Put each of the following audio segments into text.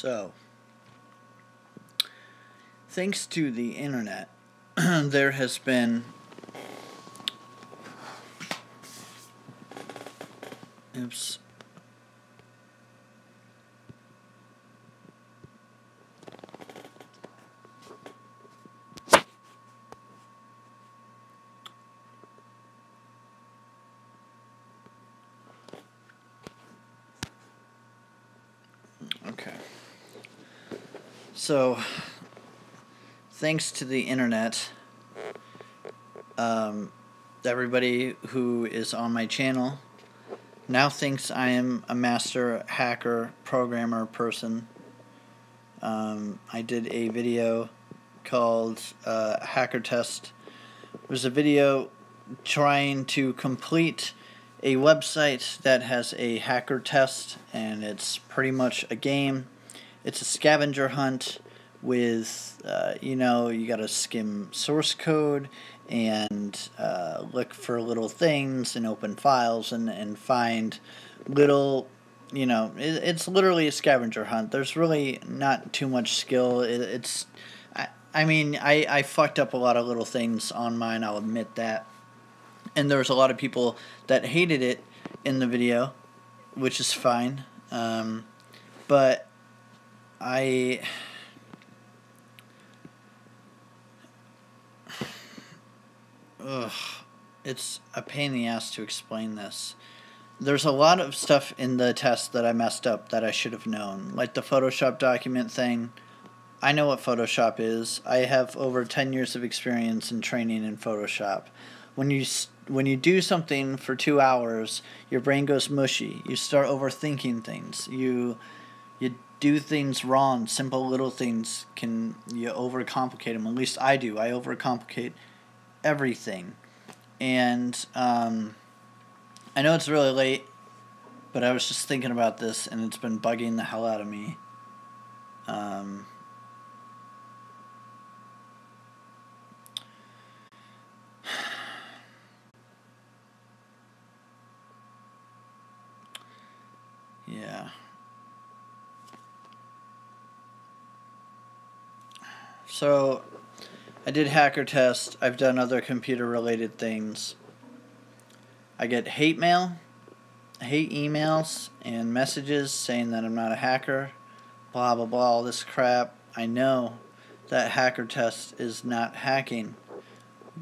So, thanks to the internet, there has been oops. Okay. So, thanks to the internet, everybody who is on my channel now thinks I am a master hacker, programmer person. I did a video called Hacker Test. It was a video trying to complete a website that has a hacker test, and it's pretty much a game. It's a scavenger hunt with, you gotta skim source code and look for little things and open files and find little, it's literally a scavenger hunt. There's really not too much skill. I fucked up a lot of little things on mine, I'll admit that. And there was a lot of people that hated it in the video, which is fine. But it's a pain in the ass to explain this. There's a lot of stuff in the test that I messed up that I should have known. Like the Photoshop document thing. I know what Photoshop is. I have over 10 years of experience in training in Photoshop. When you do something for 2 hours, your brain goes mushy. You start overthinking things. You do things wrong. Simple little things you overcomplicate them. At least I do. I overcomplicate everything. And I know it's really late, but I was just thinking about this, and it's been bugging the hell out of me. Yeah. So, I did hacker test. I've done other computer-related things. I get hate mail, hate emails, and messages saying that I'm not a hacker. Blah, blah, blah, all this crap. I know that hacker test is not hacking.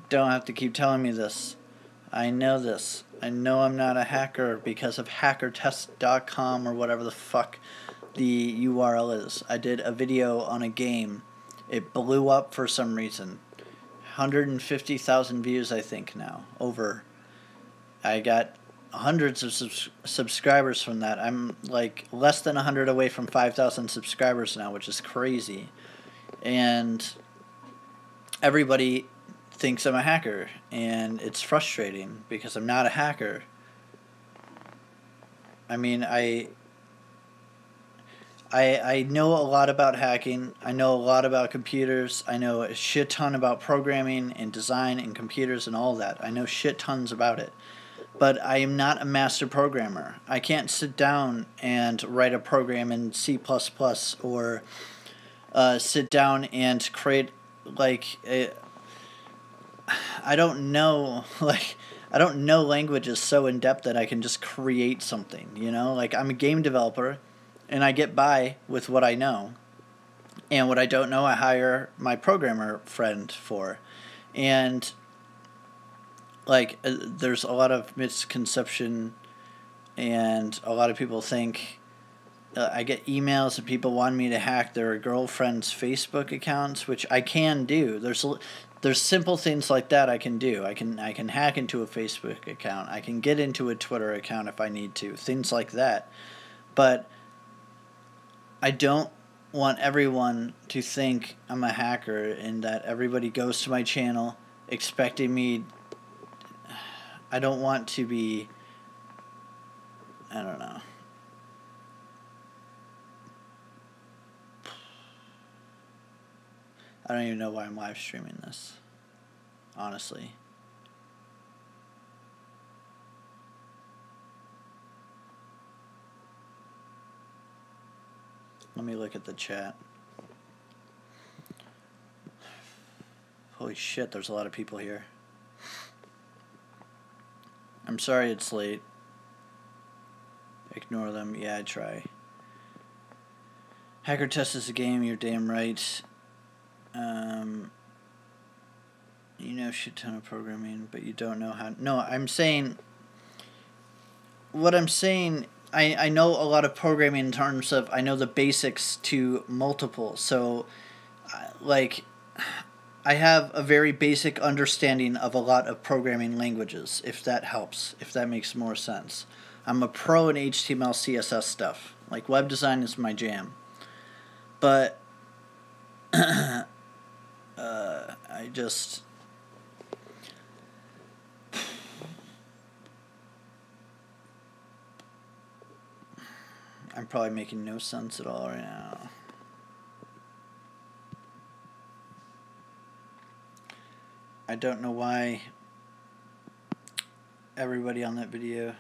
Don't have to keep telling me this. I know this. I know I'm not a hacker because of hackertest.com or whatever the fuck the URL is. I did a video on a game. It blew up for some reason. 150,000 views, I think, now. Over. I got hundreds of subscribers from that. I'm like less than 100 away from 5,000 subscribers now, which is crazy. And everybody thinks I'm a hacker, and it's frustrating because I'm not a hacker. I mean, I know a lot about hacking. I know a lot about computers. I know a shit ton about programming and design and computers and all that. I know shit tons about it. But I am not a master programmer. I can't sit down and write a program in C++ or sit down and create I don't know languages so in depth that I can just create something, Like, I'm a game developer, and I get by with what I know. And what I don't know, I hire my programmer friend for. And, there's a lot of misconception, and a lot of people think... I get emails of people wanting me to hack their girlfriend's Facebook accounts, which I can do. There's simple things like that I can do. I can hack into a Facebook account. I can get into a Twitter account if I need to. Things like that. But I don't want everyone to think I'm a hacker and that everybody goes to my channel expecting me. I don't want to be... I don't know. I don't even know why I'm live streaming this, honestly. Let me look at the chat. Holy shit, there's a lot of people here. I'm sorry it's late. Ignore them. Yeah, I try. Hacker Test is a game, you're damn right. You know a shit ton of programming, but you don't know how... No, I'm saying... What I'm saying... I know a lot of programming in terms of... I know the basics to multiple. So, like... I have a very basic understanding of a lot of programming languages, if that helps, if that makes more sense. I'm a pro in HTML, CSS stuff. Like, web design is my jam. But, I just... I'm probably making no sense at all right now. I don't know why everybody on that video...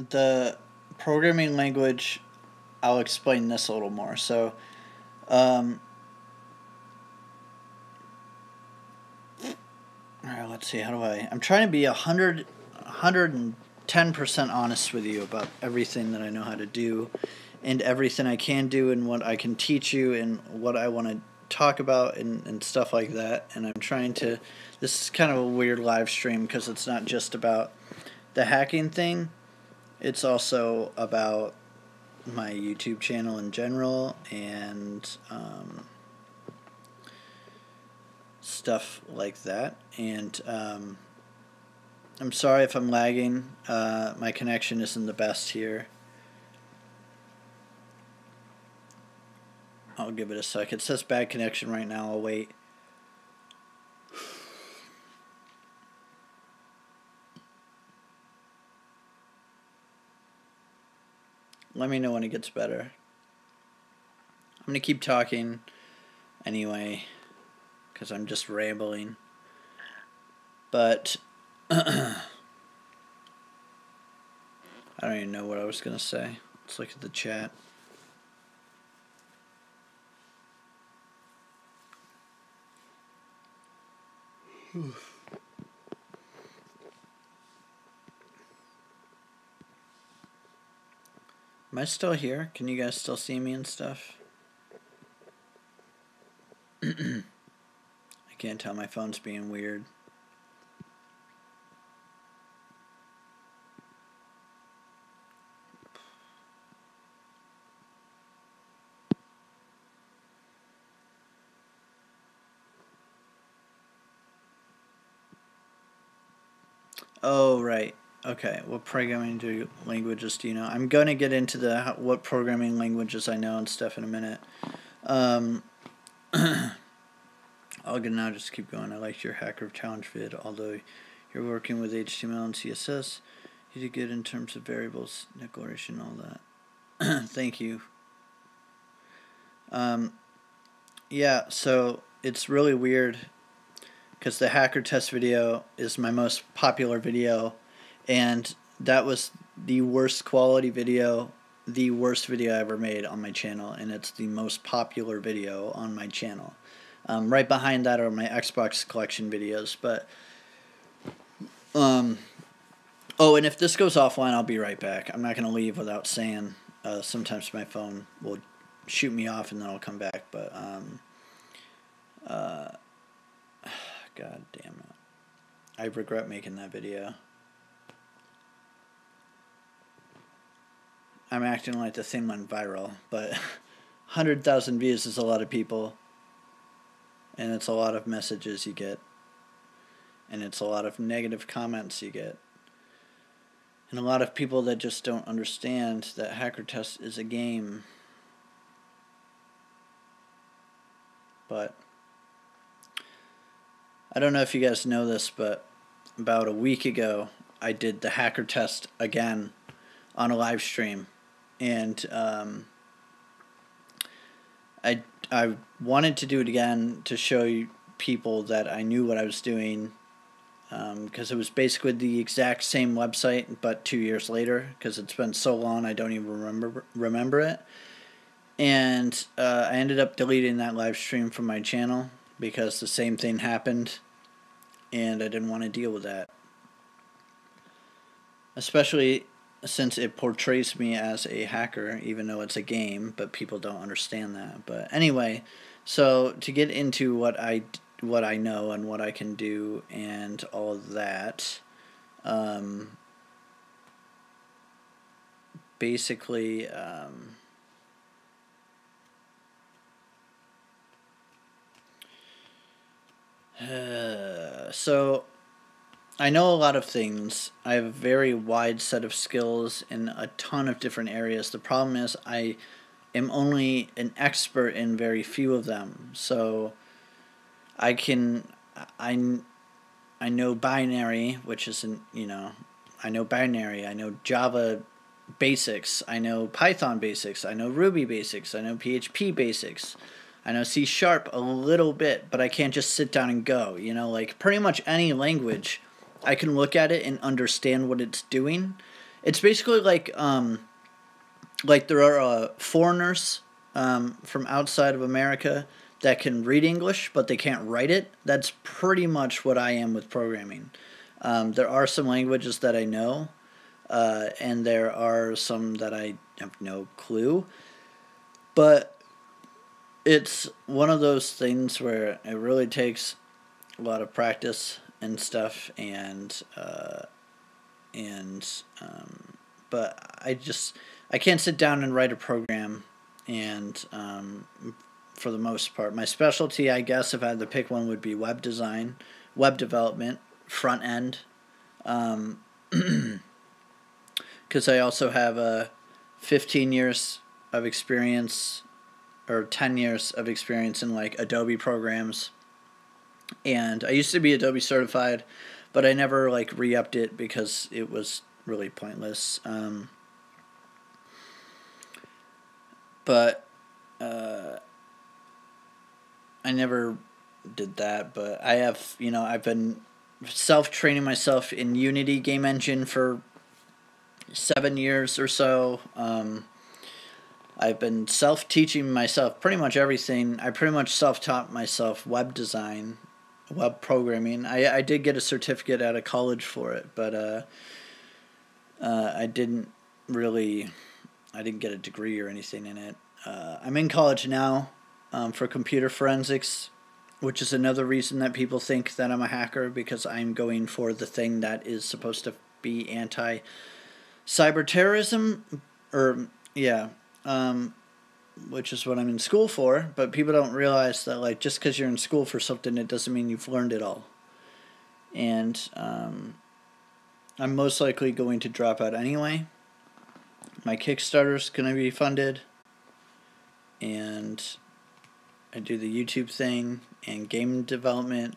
The programming language, I'll explain this a little more. So, alright, let's see, how do I'm trying to be 110% honest with you about everything that I know how to do and everything I can do and what I can teach you and what I want to talk about and stuff like that. And I'm trying to, this is kind of a weird live stream because it's not just about the hacking thing. It's also about my YouTube channel in general and stuff like that. And I'm sorry if I'm lagging. My connection isn't the best here. I'll give it a sec. It says bad connection right now. I'll wait. Let me know when it gets better. I'm going to keep talking anyway, because I'm just rambling. But, I don't even know what I was going to say. Let's look at the chat. Am I still here? Can you guys still see me and stuff? I can't tell. My phone's being weird. Oh, right. Okay, what programming languages do you know? I'm going to get into the what programming languages I know and stuff in a minute. I'll now just keep going. I liked your hacker challenge vid, although you're working with HTML and CSS. You did good in terms of variables, declaration, all that. Thank you. Yeah, so it's really weird because the hacker test video is my most popular video, and that was the worst quality video, the worst video I ever made on my channel, and it's the most popular video on my channel. Right behind that are my Xbox collection videos, but oh, and if this goes offline, I'll be right back. I'm not going to leave without saying, sometimes my phone will shoot me off and then I'll come back, but god damn it. I regret making that video. I'm acting like the thing went viral, but 100,000 views is a lot of people, and it's a lot of messages you get, and it's a lot of negative comments you get, and a lot of people that just don't understand that Hacker Test is a game. But I don't know if you guys know this, but about a week ago I did the hacker test again on a live stream, and I wanted to do it again to show you people that I knew what I was doing, because it was basically the exact same website, but 2 years later, because it's been so long I don't even remember it. And I ended up deleting that live stream from my channel because the same thing happened, and I didn't want to deal with that. Especially since it portrays me as a hacker, even though it's a game, but people don't understand that. But anyway, so to get into what I know and what I can do and all of that, basically, so I know a lot of things. I have a very wide set of skills in a ton of different areas. The problem is I am only an expert in very few of them. So I know binary, which isn't, I know binary, I know Java basics, I know Python basics, I know Ruby basics, I know PHP basics, I know C# a little bit, but I can't just sit down and go, like pretty much any language, I can look at it and understand what it's doing. It's basically like there are foreigners from outside of America that can read English, but they can't write it. That's pretty much what I am with programming. There are some languages that I know, and there are some that I have no clue. But it's one of those things where it really takes a lot of practice and stuff, but I can't sit down and write a program, and for the most part, my specialty, I guess, if I had to pick one, would be web design, web development, front end, because I also have 15 years of experience, or 10 years of experience in like Adobe programs, and I used to be Adobe certified, but I never like re-upped it because it was really pointless. But I never did that. But I have, I've been self-training myself in Unity game engine for 7 years or so. I've been self-teaching myself pretty much everything. I pretty much self-taught myself web design, web programming. I did get a certificate out of college for it, but I didn't get a degree or anything in it. I'm in college now for computer forensics, which is another reason that people think that I'm a hacker, because I'm going for the thing that is supposed to be anti-cyber terrorism, which is what I'm in school for. But people don't realize that, like, just because you're in school for something, it doesn't mean you've learned it all. And I'm most likely going to drop out anyway. My Kickstarter's going to be funded, and I do the YouTube thing and game development,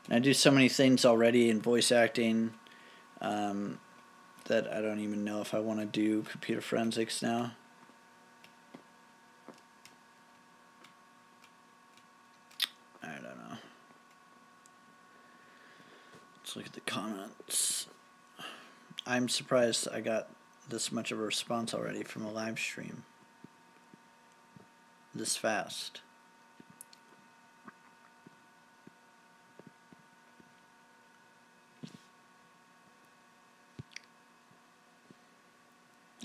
and I do so many things already in voice acting that I don't even know if I want to do computer forensics now. I don't know. Let's look at the comments. I'm surprised I got this much of a response already from a live stream this fast.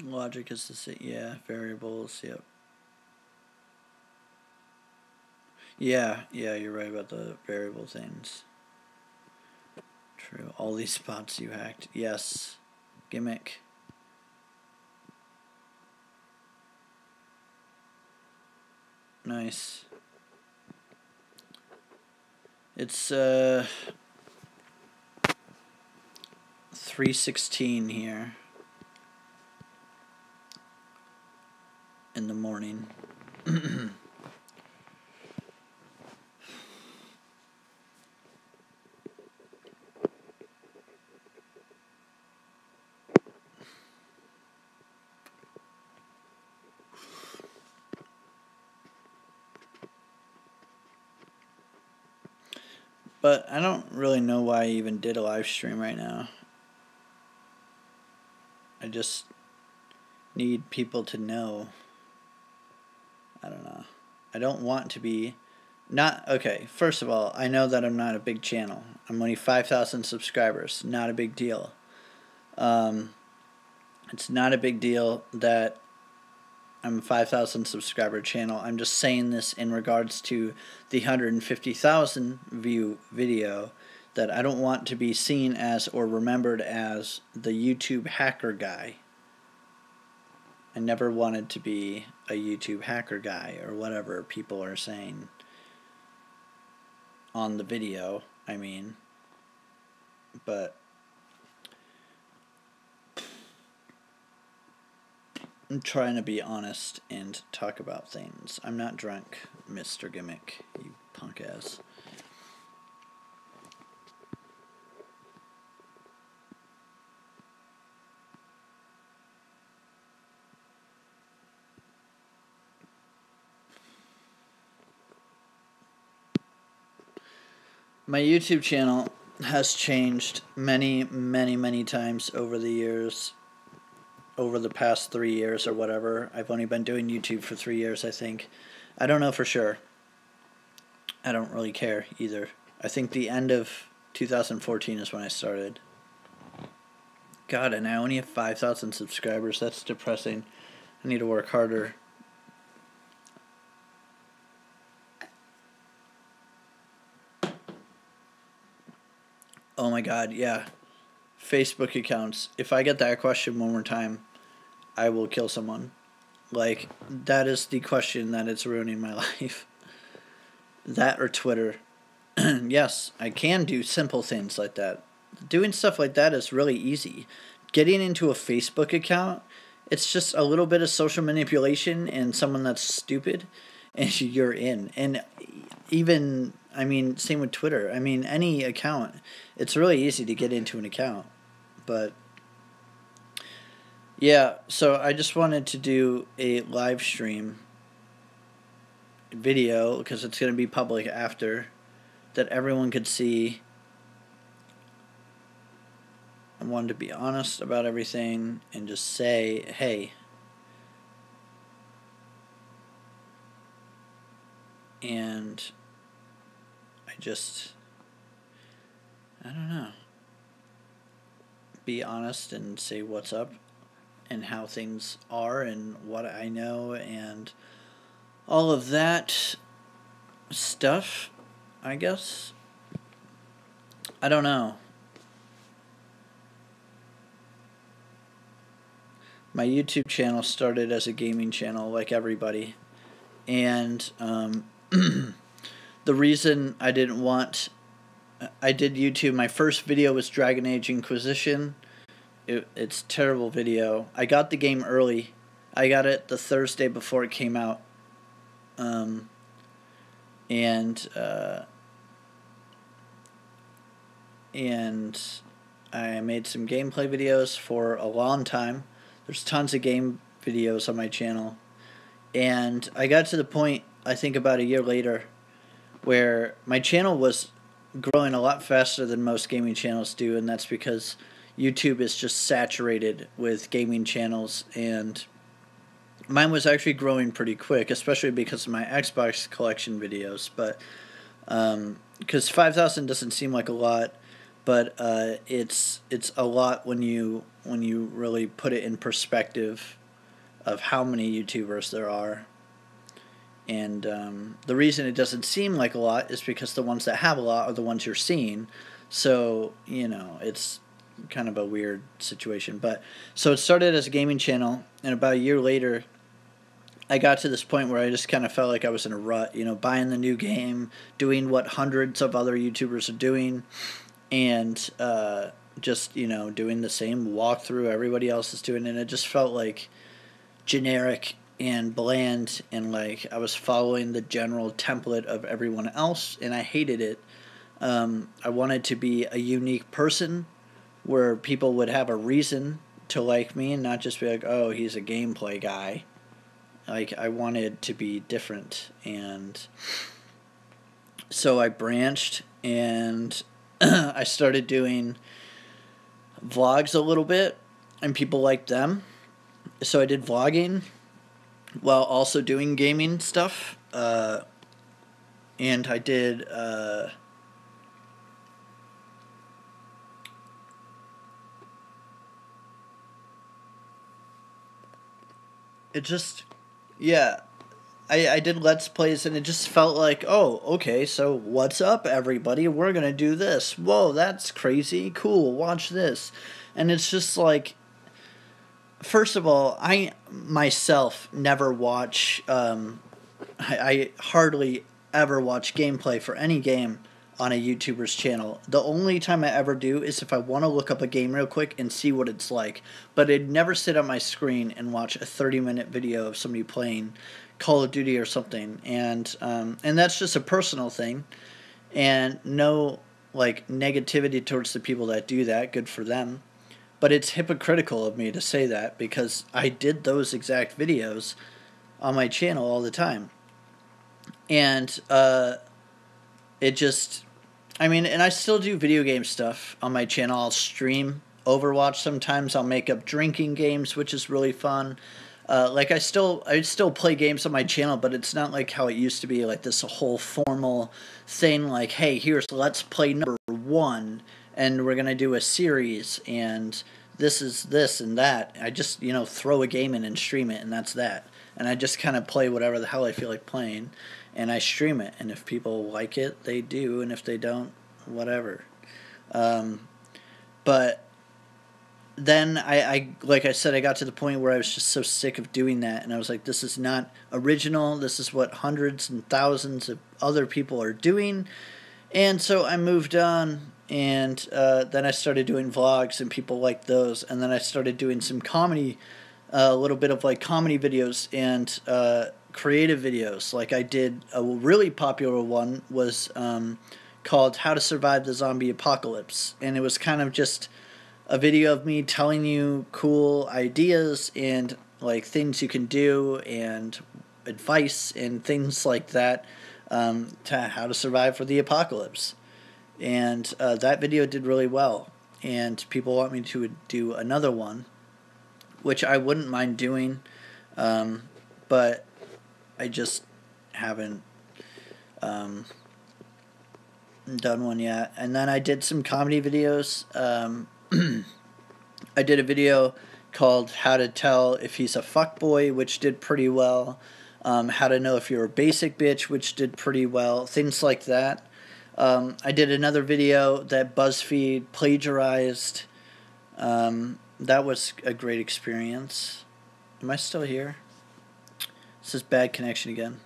Logic is the same. Yeah, variables. Yep. Yeah, you're right about the variable things. True. All these spots you hacked. Yes. Gimmick. Nice. It's 3:16 here in the morning. But I don't really know why I even did a live stream right now. I just need people to know. I don't know. I don't want to be not okay. First of all, I know that I'm not a big channel. I'm only 5,000 subscribers. Not a big deal. It's not a big deal that I'm a 5,000 subscriber channel. I'm just saying this in regards to the 150,000 view video, that I don't want to be seen as or remembered as the YouTube hacker guy. I never wanted to be a YouTube hacker guy or whatever people are saying on the video, I mean. But I'm trying to be honest and talk about things. I'm not drunk, Mr. Gimmick, you punk ass. My YouTube channel has changed many, many, many times over the years. Over the past 3 years or whatever. I've only been doing YouTube for 3 years, I think. I don't know for sure. I don't really care either. I think the end of 2014 is when I started. God, and I only have 5,000 subscribers. That's depressing. I need to work harder. Oh my God, yeah. Facebook accounts. If I get that question one more time, I will kill someone. Like, that is the question that is ruining my life. That or Twitter. Yes, I can do simple things like that. Doing stuff like that is really easy. Getting into a Facebook account, it's just a little bit of social manipulation and someone that's stupid, and you're in. And even, I mean, same with Twitter. I mean, any account, it's really easy to get into an account. But yeah, so I just wanted to do a live stream video, because it's going to be public after, that everyone could see. I wanted to be honest about everything and just say, hey, and I don't know, be honest and say what's up and how things are and what I know and all of that stuff, I guess. I don't know. My YouTube channel started as a gaming channel like everybody. And the reason I didn't want... I did YouTube. My first video was Dragon Age Inquisition. It's a terrible video. I got the game early. I got it the Thursday before it came out. And I made some gameplay videos for a long time. There's tons of game videos on my channel. And I got to the point, I think about a year later, where my channel was growing a lot faster than most gaming channels do, and that's because YouTube is just saturated with gaming channels, and mine was actually growing pretty quick, especially because of my Xbox collection videos. But because 5,000 doesn't seem like a lot, but it's a lot when you really put it in perspective of how many YouTubers there are. And the reason it doesn't seem like a lot is because the ones that have a lot are the ones you're seeing. So, you know, it's kind of a weird situation. But so it started as a gaming channel, and about a year later, I got to this point where I just kind of felt like I was in a rut, you know, buying the new game, doing what hundreds of other YouTubers are doing, and just, you know, doing the same walkthrough everybody else is doing. And it just felt like generic and bland, and like I was following the general template of everyone else, and I hated it. I wanted to be a unique person where people would have a reason to like me and not just be like, oh, he's a gameplay guy. Like, I wanted to be different. And So I branched, and I started doing vlogs a little bit, and people liked them. So I did vlogging while also doing gaming stuff. And I did it just, yeah, I did Let's Plays, and it just felt like, oh, okay, so what's up, everybody? We're going to do this. Whoa, that's crazy. Cool, watch this. And it's just like, first of all, I myself never watch, I hardly ever watch gameplay for any game on a YouTuber's channel. The only time I ever do is if I want to look up a game real quick and see what it's like. But I'd never sit on my screen and watch a 30-minute video of somebody playing Call of Duty or something. And that's just a personal thing. And no, like, negativity towards the people that do that. Good for them. But it's hypocritical of me to say that, because I did those exact videos on my channel all the time. And it just, I mean, and I still do video game stuff on my channel. I'll stream Overwatch sometimes. I'll make up drinking games, which is really fun. Like, I still play games on my channel, but it's not like how it used to be, like this whole formal thing, like, hey, here's Let's Play number 1, and we're going to do a series, and this is this and that. I just, throw a game in and stream it, and that's that. And I just kind of play whatever the hell I feel like playing, and I stream it. And if people like it, they do, and if they don't, whatever. But then I like I said, I got to the point where I was just so sick of doing that, and I was like, this is not original. This is what hundreds and thousands of other people are doing. And so I moved on, and then I started doing vlogs, and people liked those. And then I started doing some comedy, a little bit of like comedy videos and creative videos. Like, I did a really popular one was called How to Survive the Zombie Apocalypse. And it was kind of just a video of me telling you cool ideas and like things you can do and advice and things like that to how to survive for the apocalypse. And that video did really well. And people want me to do another one, which I wouldn't mind doing, but I just haven't done one yet. And then I did some comedy videos. I did a video called How to Tell If He's a Fuckboy, which did pretty well. How to Know If You're a Basic Bitch, which did pretty well. Things like that. I did another video that BuzzFeed plagiarized. That was a great experience. Am I still here? This is bad connection again.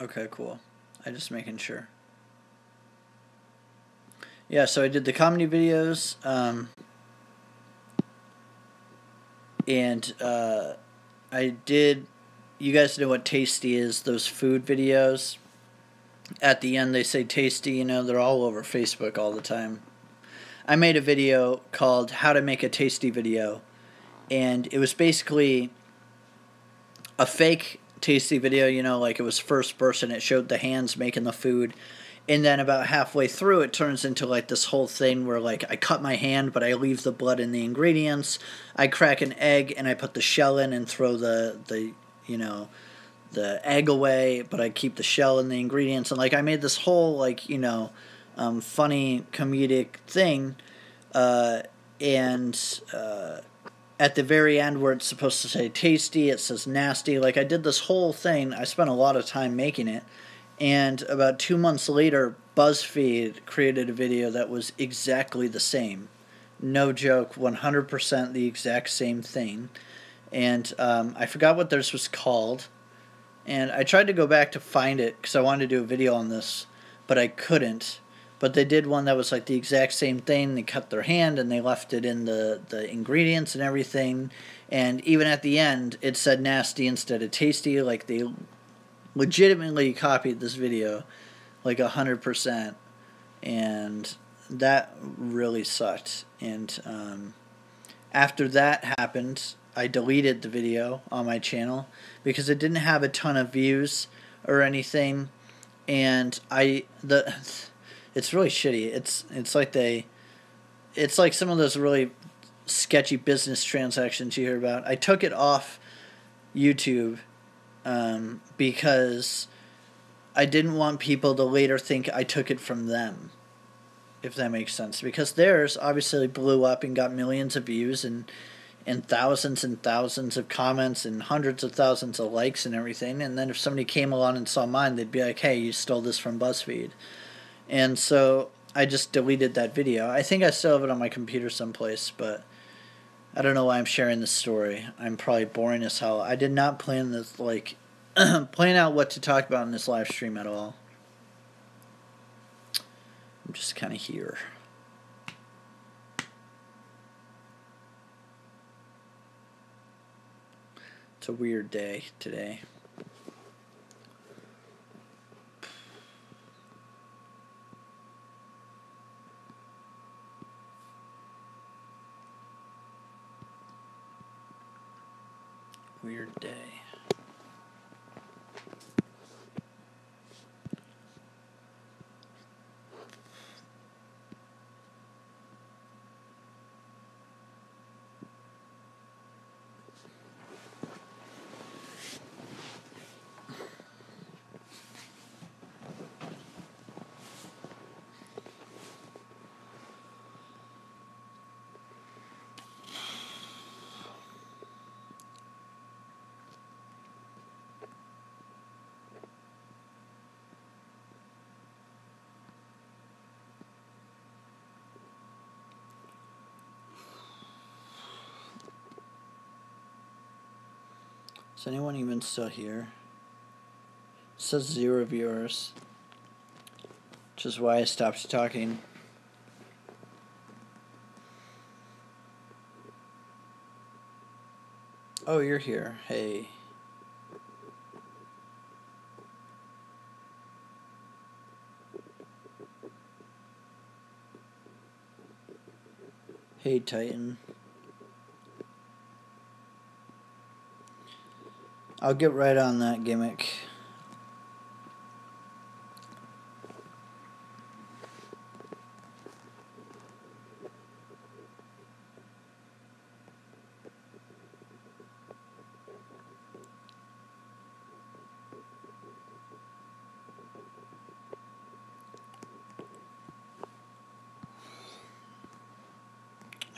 Okay, cool. I'm just making sure. Yeah, so I did the comedy videos, and I did, you guys know what tasty is, those food videos. At the end they say tasty, they're all over Facebook all the time. I made a video called How to Make a Tasty Video, and it was basically a fake tasty video, like it was first person, it showed the hands making the food, and then about halfway through it turns into like this whole thing where like I cut my hand but I leave the blood in the ingredients, I crack an egg and I put the shell in and throw the egg away, but I keep the shell in the ingredients, and like I made this whole like funny comedic thing, and at the very end where it's supposed to say tasty, it says nasty. Like, I did this whole thing. I spent a lot of time making it. And about 2 months later, BuzzFeed created a video that was exactly the same. No joke, 100% the exact same thing. And I forgot what theirs was called. And I tried to go back to find it because I wanted to do a video on this, but I couldn't. But they did one that was like the exact same thing. They cut their hand and they left it in the ingredients and everything. And even at the end, it said nasty instead of tasty. Like, they legitimately copied this video like 100%, and that really sucked. And after that happened, I deleted the video on my channel because it didn't have a ton of views or anything, and it's really shitty. It's like some of those really sketchy business transactions you hear about. I took it off YouTube because I didn't want people to later think I took it from them, if that makes sense. Because theirs obviously blew up and got millions of views and thousands of comments and hundreds of thousands of likes and everything. And then if somebody came along and saw mine, they'd be like, hey, you stole this from BuzzFeed. And so I just deleted that video. I think I still have it on my computer someplace, but I don't know why I'm sharing this story. I'm probably boring as hell. I did not plan this, like, plan out what to talk about in this live stream at all. I'm just kind of here. It's a weird day today. Weird day. Is anyone even still here? It says 0 viewers, which is why I stopped talking. Oh, you're here. Hey. Hey, Titan. I'll get right on that gimmick.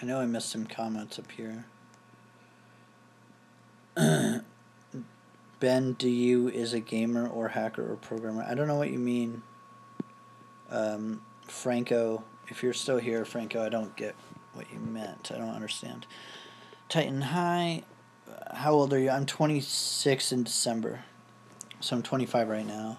I know I missed some comments up here. Ben, do you is a gamer or hacker or programmer? I don't know what you mean. Franco, if you're still here, Franco, I don't get what you meant. I don't understand. Titan, hi. How old are you? I'm 26 in December. So I'm 25 right now.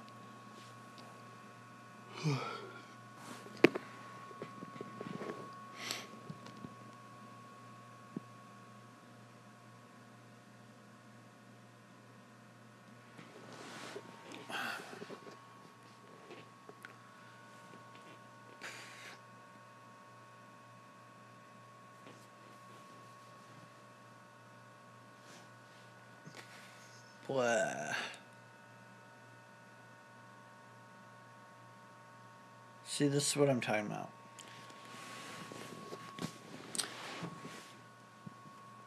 Blah. See, this is what I'm talking about.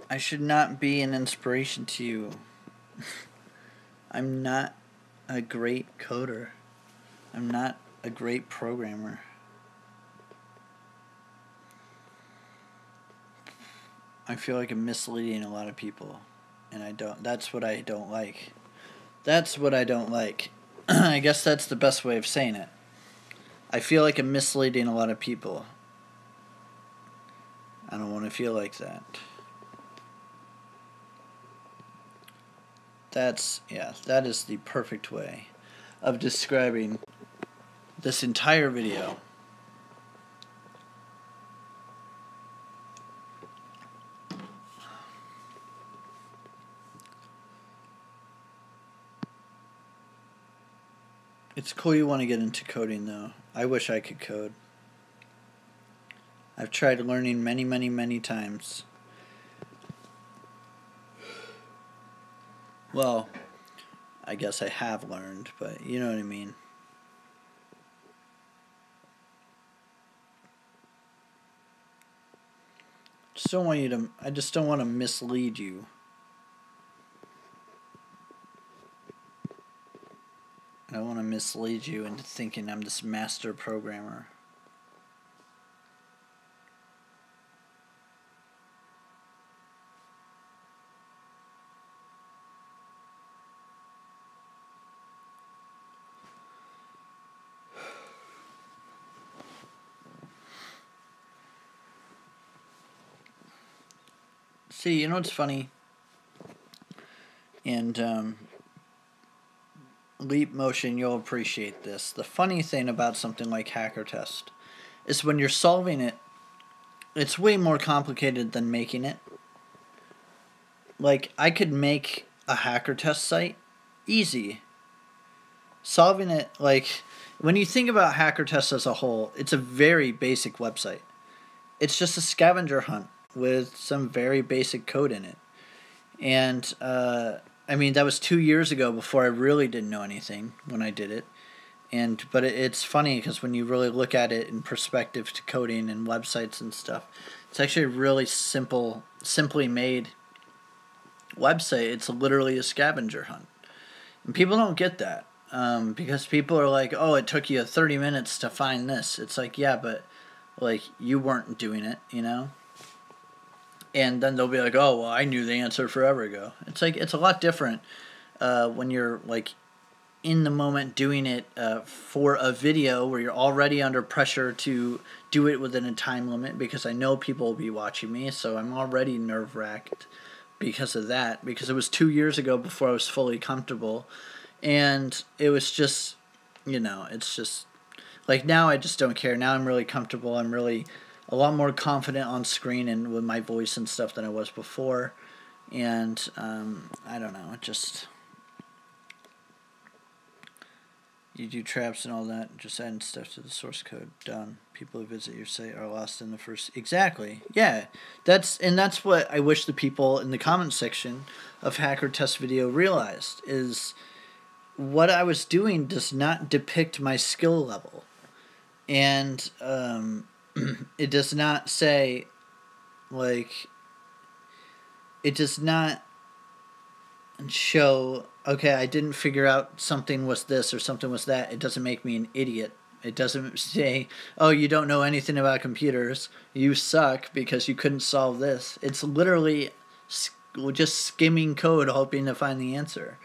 I should not be an inspiration to you. I'm not a great coder. I'm not a great programmer. I feel like I'm misleading a lot of people, and that's what I don't like. That's what I don't like. I guess that's the best way of saying it. I feel like I'm misleading a lot of people. I don't want to feel like that. That is the perfect way of describing this entire video. It's cool you want to get into coding, though. I wish I could code. I've tried learning many, many, many times. Well, I guess I have learned, but you know what I mean. I just don't want to mislead you. I don't want to mislead you into thinking I'm this master programmer. See, you know what's funny? And Leap Motion, you'll appreciate this. The funny thing about something like Hacker Test is when you're solving it, it's way more complicated than making it. Like, I could make a Hacker Test site easy. Solving it, like, when you think about Hacker Test as a whole, it's a very basic website. It's just a scavenger hunt with some very basic code in it. And, I mean, that was 2 years ago before I really didn't know anything when I did it. But it's funny because when you really look at it in perspective to coding and websites and stuff, it's actually a really simply made website. It's literally a scavenger hunt. And people don't get that because people are like, oh, it took you 30 minutes to find this. It's like, yeah, but like you weren't doing it, you know? And then they'll be like, oh, well, I knew the answer forever ago. It's like, it's a lot different when you're like in the moment doing it for a video where you're already under pressure to do it within a time limit because I know people will be watching me, so I'm already nerve-wracked because of that, because it was 2 years ago before I was fully comfortable, and it was just, you know, it's just, like now I just don't care. Now I'm really comfortable. I'm really a lot more confident on screen and with my voice and stuff than I was before, and I don't know, it just... You do traps and all that, just adding stuff to the source code. Done. People who visit your site are lost in the first... Exactly. Yeah. That's what I wish the people in the comment section of Hacker Test video realized, is what I was doing does not depict my skill level. And it does not say, like... It does not show, okay, I didn't figure out something was this or something was that. It doesn't make me an idiot. It doesn't say, oh, you don't know anything about computers. You suck because you couldn't solve this. It's literally just skimming code hoping to find the answer.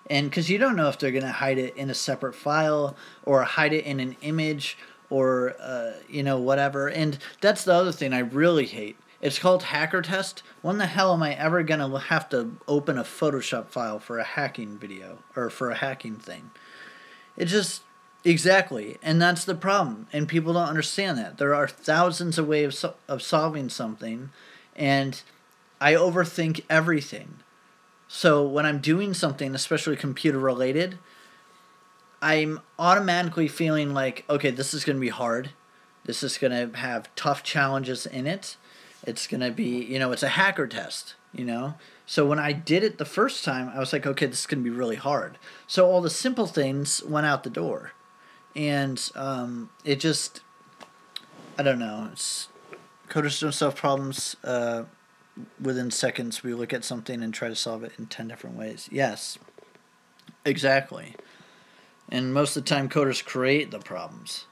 And because you don't know if they're going to hide it in a separate file or hide it in an image or, you know, whatever. And that's the other thing I really hate. It's called Hacker Test. When the hell am I ever going to have to open a Photoshop file for a hacking video or for a hacking thing? It just, exactly. And that's the problem. And people don't understand that. There are thousands of ways of solving something, and I overthink everything. So when I'm doing something, especially computer related, I'm automatically feeling like, okay, this is going to be hard. This is going to have tough challenges in it. It's going to be, you know, it's a hacker test, you know. So when I did it the first time, I was like, okay, this is going to be really hard. So all the simple things went out the door. And it just, I don't know. Coders don't solve problems within seconds. We look at something and try to solve it in 10 different ways. Yes, exactly. And most of the time, coders create the problems.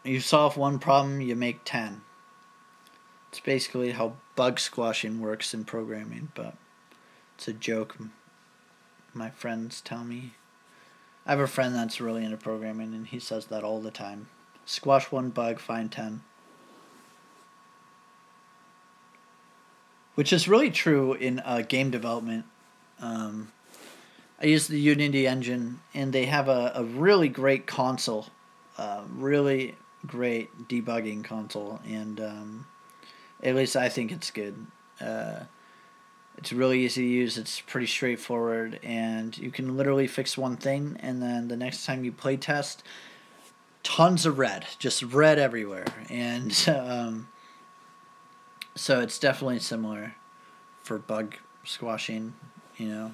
You solve one problem, you make 10. It's basically how bug squashing works in programming, but it's a joke my friends tell me. I have a friend that's really into programming, and he says that all the time. Squash one bug, find 10. Which is really true in game development. I use the Unity engine, and they have a really great console. Really great debugging console, and at least I think it's good. It's really easy to use. It's pretty straightforward, and you can literally fix one thing, and then the next time you play test, tons of red, just red everywhere. And so it's definitely similar for bug squashing. You know,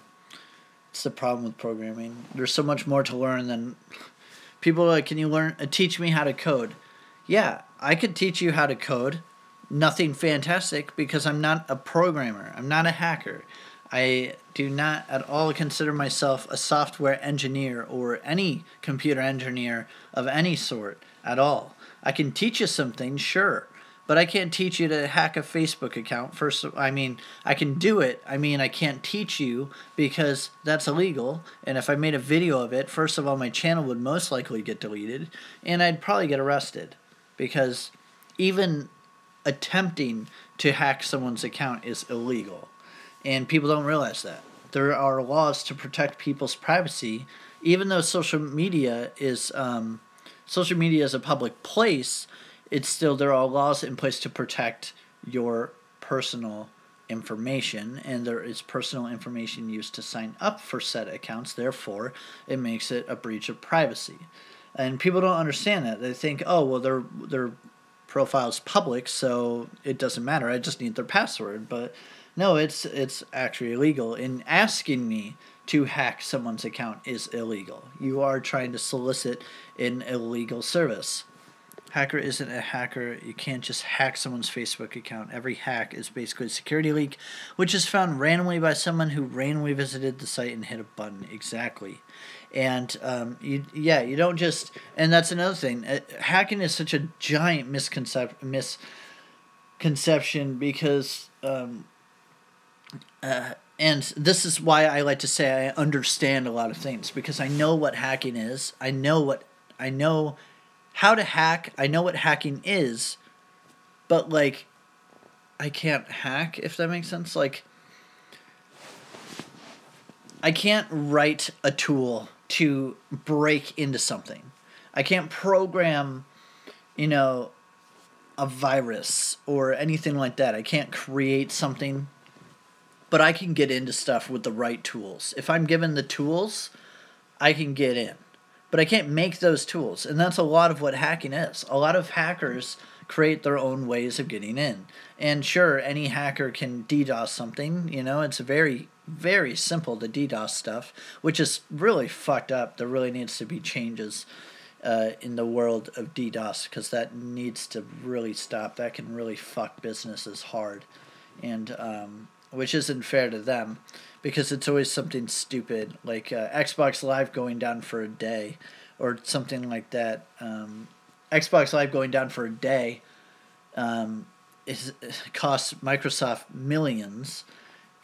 it's the problem with programming. There's so much more to learn than people are like, can you teach me how to code? Yeah, I could teach you how to code. Nothing fantastic because I'm not a programmer. I'm not a hacker. I do not at all consider myself a software engineer or any computer engineer of any sort at all. I can teach you something, sure, but I can't teach you to hack a Facebook account. I can do it. I can't teach you because that's illegal. And if I made a video of it, first of all, my channel would most likely get deleted, and I'd probably get arrested because even attempting to hack someone's account is illegal. And people don't realize that. There are laws to protect people's privacy, even though social media is a public place. It's still, there are laws in place to protect your personal information, and there is personal information used to sign up for said accounts. Therefore, it makes it a breach of privacy. And people don't understand that. They think, oh, well, their profile's public, so it doesn't matter. I just need their password. But no, it's actually illegal. And asking me to hack someone's account is illegal. You are trying to solicit an illegal service. Hacker isn't a hacker. You can't just hack someone's Facebook account. Every hack is basically a security leak, which is found randomly by someone who randomly visited the site and hit a button. Exactly. And you don't just, and that's another thing. Hacking is such a giant misconception because, and this is why I like to say I understand a lot of things, because I know what hacking is. I know how to hack. I know what hacking is, but like, I can't hack, if that makes sense. Like, I can't write a tool to break into something. I can't program, a virus or anything like that. I can't create something, but I can get into stuff with the right tools. If I'm given the tools, I can get in. But I can't make those tools, and that's a lot of what hacking is. A lot of hackers create their own ways of getting in. And sure, any hacker can DDoS something, it's very, very simple to DDoS stuff, which is really fucked up. There really needs to be changes in the world of DDoS, because that needs to really stop. That can really fuck businesses hard, and which isn't fair to them, because it's always something stupid, like Xbox Live going down for a day, or something like that. Xbox Live going down for a day costs Microsoft millions,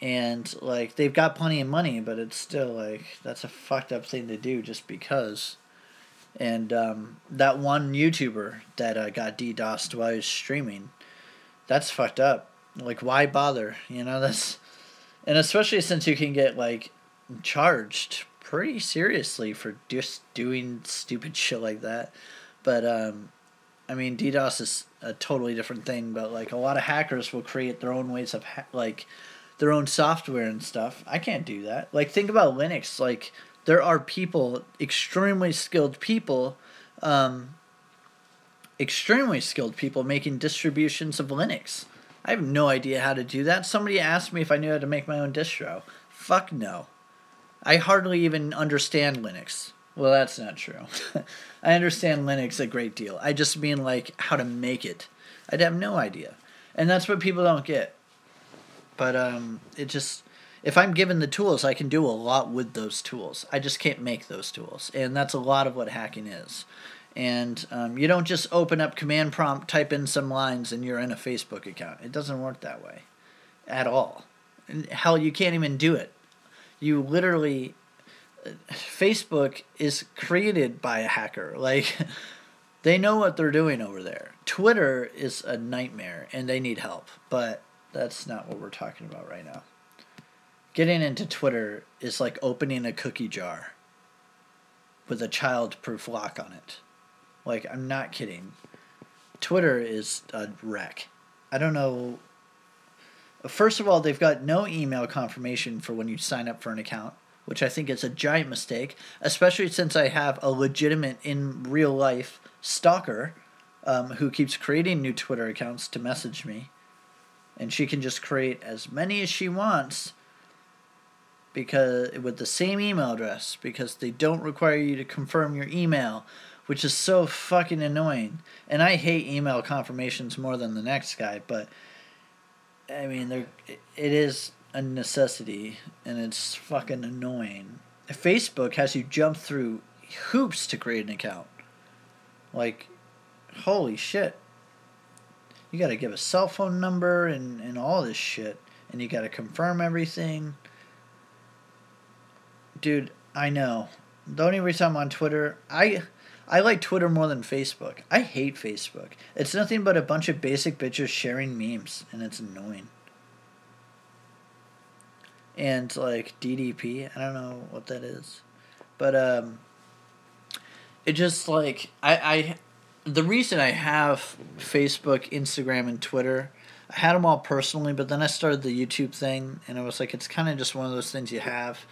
and like, they've got plenty of money, but it's still like, that's a fucked up thing to do just because. And that one YouTuber that got DDoSed while he was streaming, that's fucked up. Like, why bother? That's, and especially since you can get like charged pretty seriously for just doing stupid shit like that. But DDoS is a totally different thing. But like, a lot of hackers will create their own ways of their own software and stuff. I can't do that. Like, think about Linux. Like, there are people, extremely skilled people making distributions of Linux. I have no idea how to do that. Somebody asked me if I knew how to make my own distro. Fuck no. I hardly even understand Linux. Well, that's not true. I understand Linux a great deal. I just mean, like, how to make it. I'd have no idea. And that's what people don't get. But if I'm given the tools, I can do a lot with those tools. I just can't make those tools. And that's a lot of what hacking is. And you don't just open up command prompt, type in some lines, and you're in a Facebook account. It doesn't work that way at all. And hell, you can't even do it. You literally... Facebook is created by a hacker. Like, they know what they're doing over there. Twitter is a nightmare, and they need help. But that's not what we're talking about right now. Getting into Twitter is like opening a cookie jar with a child-proof lock on it. Like, I'm not kidding. Twitter is a wreck. I don't know. First of all, they've got no email confirmation for when you sign up for an account, which I think is a giant mistake, especially since I have a legitimate, in real life, stalker who keeps creating new Twitter accounts to message me. And she can just create as many as she wants because with the same email address, because they don't require you to confirm your email, which is so fucking annoying. And I hate email confirmations more than the next guy, but I mean, it is a necessity, and it's fucking annoying. Facebook has you jump through hoops to create an account. Like, holy shit. You gotta give a cell phone number and all this shit, and you gotta confirm everything. Dude, I know. The only reason I'm on Twitter, I like Twitter more than Facebook. I hate Facebook. It's nothing but a bunch of basic bitches sharing memes, and it's annoying. And, like, DDP, I don't know what that is. But, it just, like, the reason I have Facebook, Instagram, and Twitter, I had them all personally, but then I started the YouTube thing, and it was like, it's kind of just one of those things you have.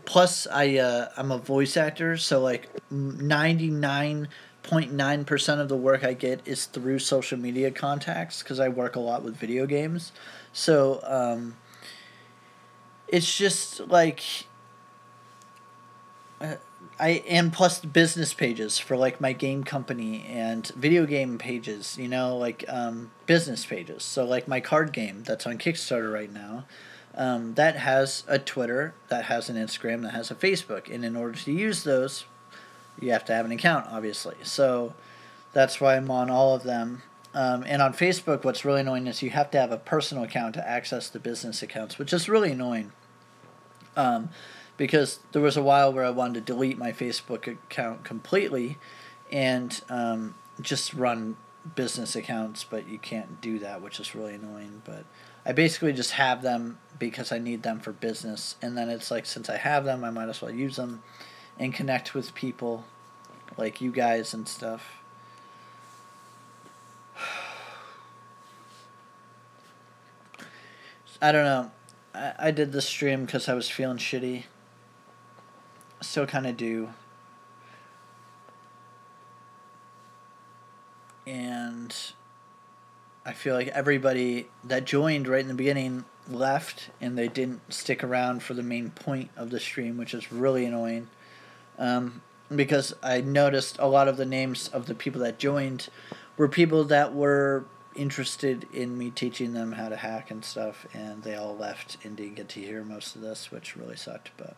Plus, I'm a voice actor, so like 99.9% of the work I get is through social media contacts because I work a lot with video games. So it's just like and plus the business pages for like my game company and video game pages, you know, like business pages. So like my card game that's on Kickstarter right now. That has a Twitter, that has an Instagram, that has a Facebook. And in order to use those, you have to have an account, obviously. So that's why I'm on all of them. And on Facebook, what's really annoying is you have to have a personal account to access the business accounts, which is really annoying. Because there was a while where I wanted to delete my Facebook account completely and just run business accounts, but you can't do that, which is really annoying. But I basically just have them because I need them for business, and then it's like, since I have them, I might as well use them and connect with people like you guys and stuff. I don't know. I did this stream because I was feeling shitty. Still kind of do. And I feel like everybody that joined right in the beginning left, and they didn't stick around for the main point of the stream, which is really annoying. Because I noticed a lot of the names of the people that joined were people that were interested in me teaching them how to hack and stuff, and they all left and didn't get to hear most of this, which really sucked. But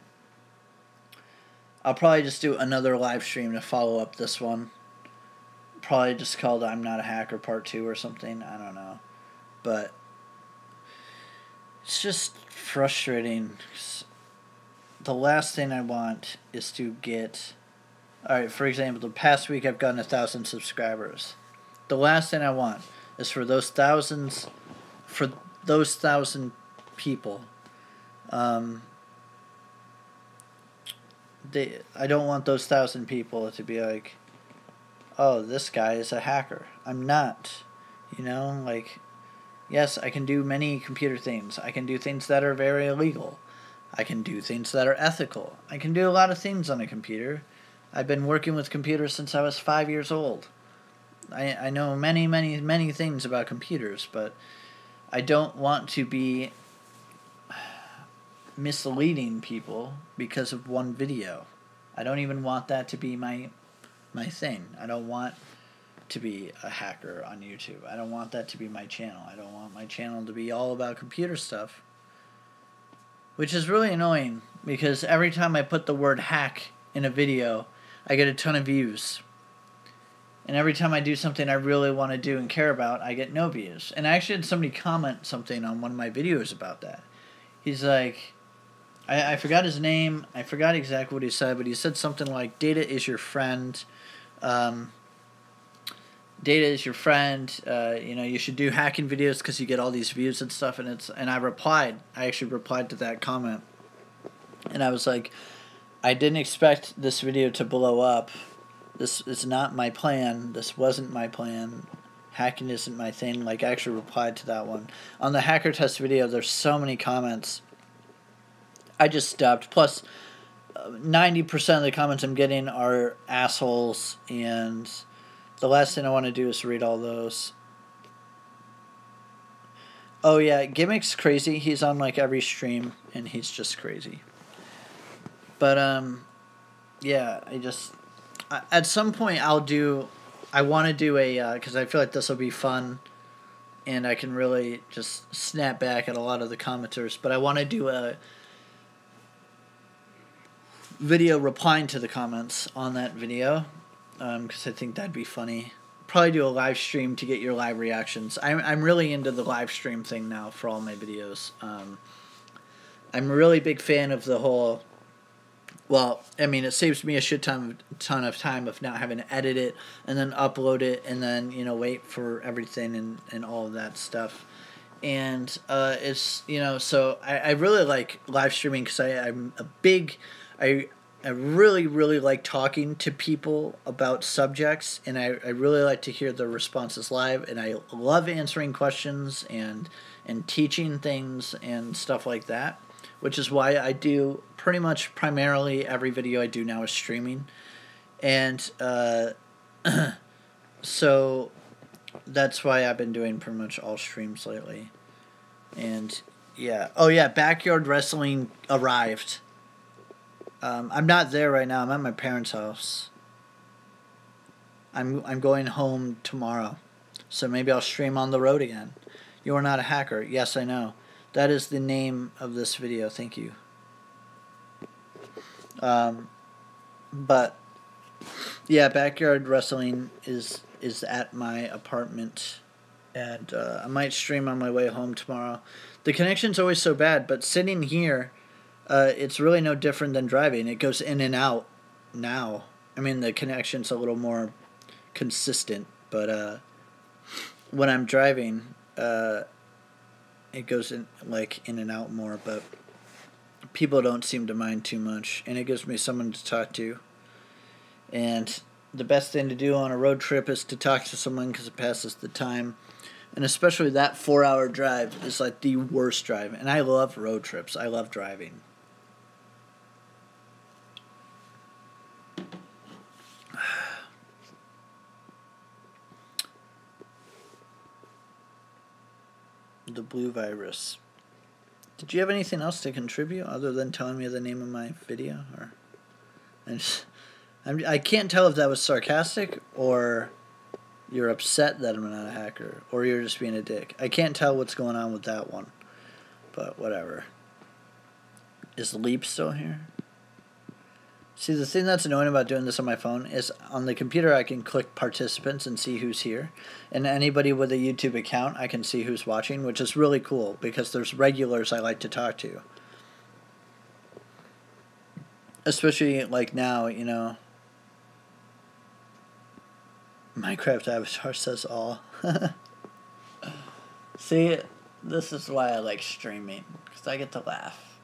I'll probably just do another live stream to follow up this one. Probably just called I'm Not a Hacker Part 2 or something. I don't know. But it's just frustrating. The last thing I want is to get... Alright, for example, the past week I've gotten 1,000 subscribers. The last thing I want is for those thousands... For those 1,000 people... I don't want those 1,000 people to be like... Oh, this guy is a hacker. I'm not. You know, like, yes, I can do many computer things. I can do things that are very illegal. I can do things that are ethical. I can do a lot of things on a computer. I've been working with computers since I was 5 years old. I know many, many, many things about computers, but I don't want to be misleading people because of one video. I don't even want that to be my thing. I don't want to be a hacker on YouTube. I don't want that to be my channel. I don't want my channel to be all about computer stuff. Which is really annoying because every time I put the word hack in a video, I get a ton of views. And every time I do something I really want to do and care about, I get no views. And I actually had somebody comment something on one of my videos about that. He's like... I forgot his name. I forgot exactly what he said, but he said something like, data is your friend. Data is your friend. You know, you should do hacking videos because you get all these views and stuff. And I replied. I actually replied to that comment. And I was like, I didn't expect this video to blow up. This is not my plan. This wasn't my plan. hacking isn't my thing. Like, I actually replied to that one. On the hacker test video, there's so many comments. I just stopped. Plus, 90% of the comments I'm getting are assholes, and the last thing I want to do is read all those. Oh yeah, Gimmick's crazy. He's on like every stream, and he's just crazy. But yeah, at some point I want to do a, because I feel like this will be fun, and I can really just snap back at a lot of the commenters. But I want to do a video replying to the comments on that video, because I think that'd be funny. Probably do a live stream to get your live reactions. I'm really into the live stream thing now for all my videos. I'm a really big fan of the whole. Well, I mean, it saves me a ton of time of not having to edit it and then upload it and then, you know, wait for everything and all of that stuff. And it's, you know, so I really like live streaming because I really, really like talking to people about subjects, and I really like to hear their responses live, and I love answering questions and teaching things and stuff like that, which is why I do pretty much primarily every video I do now is streaming. And so that's why I've been doing pretty much all streams lately. And yeah. Oh yeah, Backyard Wrestling arrived. I'm not there right now. I'm at my parents' house. I'm going home tomorrow. So maybe I'll stream on the road again. You are not a hacker. Yes, I know. That is the name of this video. Thank you. But yeah, Backyard Wrestling is at my apartment, and I might stream on my way home tomorrow. The connection's always so bad, but sitting here, it's really no different than driving. It goes in and out now. I mean, the connection's a little more consistent, but when I'm driving, it goes in and out more, but people don't seem to mind too much, and it gives me someone to talk to. And the best thing to do on a road trip is to talk to someone because it passes the time. And especially that 4-hour drive is like the worst drive. And I love road trips. I love driving. The blue virus. Did you have anything else to contribute other than telling me the name of my video? Or I can't tell if that was sarcastic or you're upset that I'm not a hacker or you're just being a dick. I can't tell what's going on with that one. But whatever. Is Leap still here? See, the thing that's annoying about doing this on my phone is on the computer I can click participants and see who's here. And anybody with a YouTube account, I can see who's watching, which is really cool because there's regulars I like to talk to. Especially like now, you know. Minecraft Avatar says all. See, this is why I like streaming, because I get to laugh.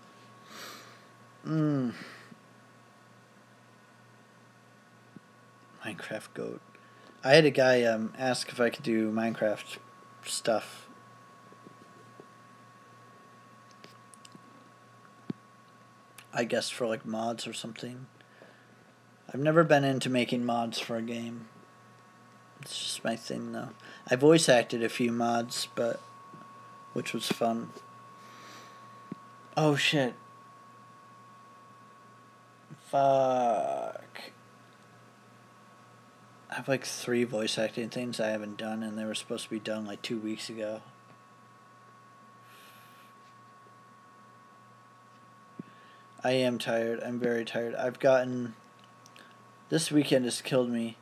Minecraft goat. I had a guy ask if I could do Minecraft stuff. I guess for like mods or something. I've never been into making mods for a game. It's just my thing though. I voice acted a few mods, but which was fun. Oh shit. Fuck. I have like 3 voice acting things I haven't done, and they were supposed to be done like 2 weeks ago. I am tired. I'm very tired. This weekend has killed me.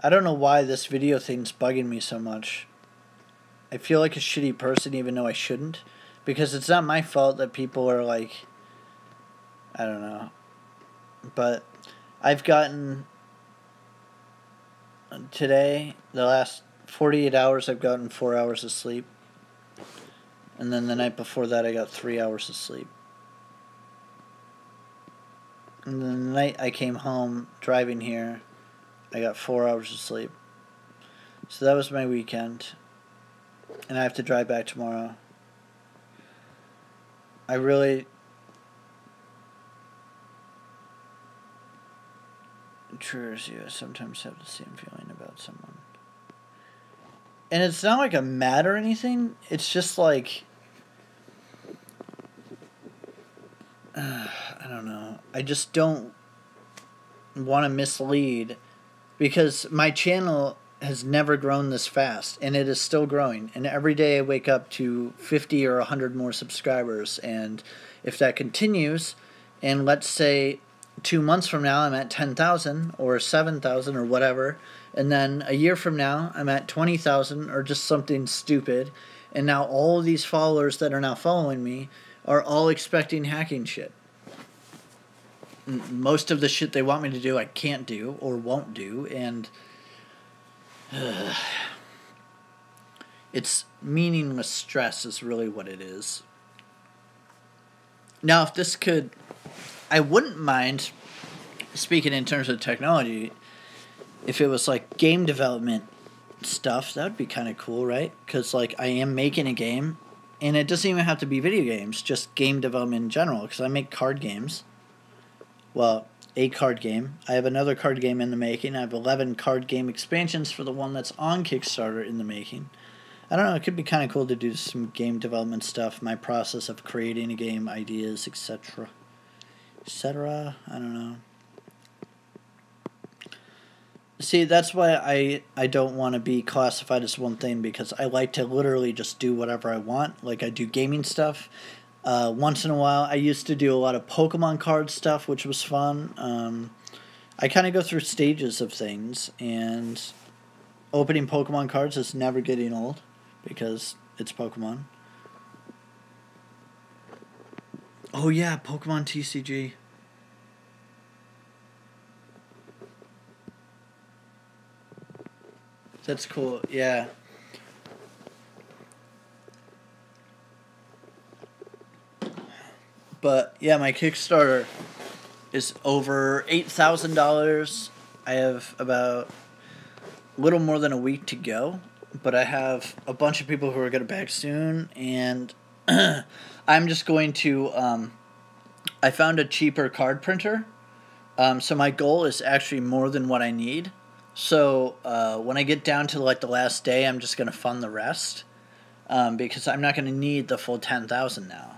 I don't know why this video thing's bugging me so much. I feel like a shitty person even though I shouldn't. Because it's not my fault that people are like, I don't know. But I've gotten... Today, the last 48 hours, I've gotten 4 hours of sleep. And then the night before that, I got 3 hours of sleep. And then the night I came home driving here, I got 4 hours of sleep. So that was my weekend. And I have to drive back tomorrow. I really... True as you, I sometimes have the same feeling about someone. And it's not like I'm mad or anything. It's just like... I don't know. I just don't want to mislead, because my channel has never grown this fast, and it is still growing. And every day I wake up to 50 or 100 more subscribers, and if that continues, and let's say 2 months from now I'm at 10,000 or 7,000 or whatever, and then a year from now I'm at 20,000 or just something stupid, and now all of these followers that are now following me are all expecting hacking shit. Most of the shit they want me to do I can't do or won't do, and it's meaningless stress is really what it is. Now, if this could... I wouldn't mind, speaking in terms of technology, if it was like game development stuff. That would be kind of cool, right? Because like I am making a game, and it doesn't even have to be video games, just game development in general, because I make card games. Well, a card game. I have another card game in the making. I have 11 card game expansions for the one that's on Kickstarter in the making. I don't know, it could be kind of cool to do some game development stuff, my process of creating a game, ideas, etc. Etc. I don't know. See, that's why I don't want to be classified as one thing, because I like to literally just do whatever I want. Like, I do gaming stuff. Once in a while, I used to do a lot of Pokemon card stuff, which was fun. I kind of go through stages of things, and opening Pokemon cards is never getting old, because it's Pokemon. Oh yeah, Pokemon TCG. That's cool, yeah. But yeah, my Kickstarter is over $8,000. I have about a little more than a week to go, but I have a bunch of people who are going to back soon, and I'm just going to, I found a cheaper card printer, so my goal is actually more than what I need. So when I get down to like the last day, I'm just going to fund the rest, because I'm not going to need the full 10,000 now.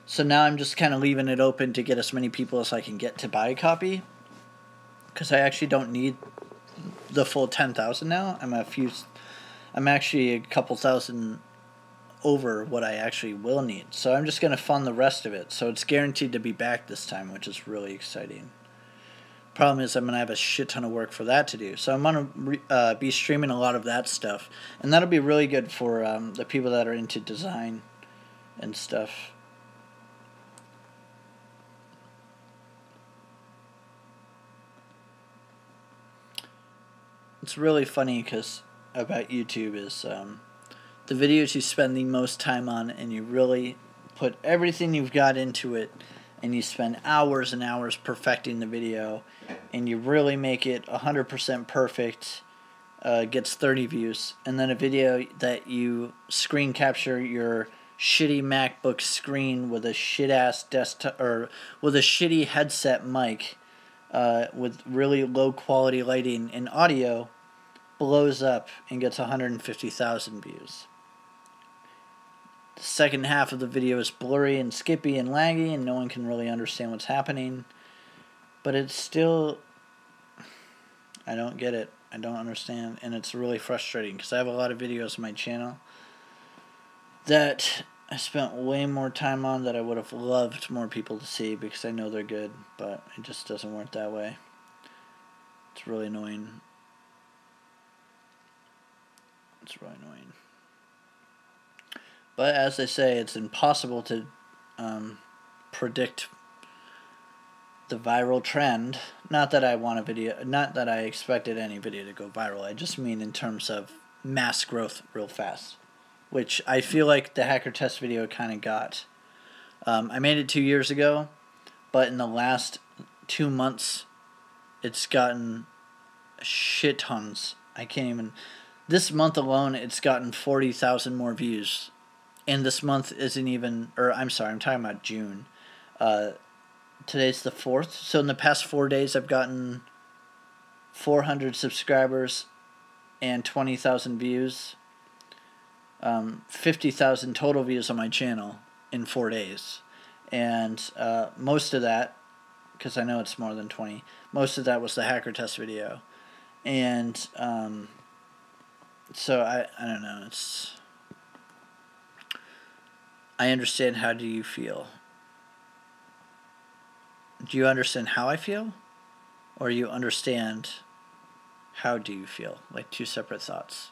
So now I'm just kind of leaving it open to get as many people as I can get to buy a copy, because I actually don't need the full 10,000 now. I'm actually a couple thousand over what I actually will need. So I'm just going to fund the rest of it. So it's guaranteed to be back this time, which is really exciting. Problem is I'm going to have a shit ton of work for that to do. So I'm going to be streaming a lot of that stuff. And that'll be really good for the people that are into design and stuff. It's really funny because about YouTube is the videos you spend the most time on, and you really put everything you've got into it, and you spend hours and hours perfecting the video, and you really make it 100% perfect, gets 30 views, and then a video that you screen capture your shitty MacBook screen with a shit-ass desktop, or with a shitty headset mic, with really low quality lighting and audio, blows up and gets 150,000 views. The second half of the video is blurry and skippy and laggy, and no one can really understand what's happening. But it's still... I don't get it. I don't understand. And it's really frustrating, because I have a lot of videos on my channel that I spent way more time on that I would have loved more people to see, because I know they're good, but it just doesn't work that way. It's really annoying. It's really annoying. But as they say, it's impossible to predict the viral trend. Not that I want a video, not that I expected any video to go viral. I just mean in terms of mass growth real fast, which I feel like the hacker test video kind of got. I made it 2 years ago, but in the last 2 months, it's gotten shit tons. I can't even... This month alone, it's gotten 40,000 more views. And this month isn't even, or I'm sorry, I'm talking about June. Today's the 4th. So in the past 4 days, I've gotten 400 subscribers and 20,000 views. 50,000 total views on my channel in 4 days. And most of that, because I know it's more than 20, most of that was the hacker test video. And so I don't know, I understand. How do you feel? Do you understand how I feel? Or you understand how do you feel? Like two separate thoughts.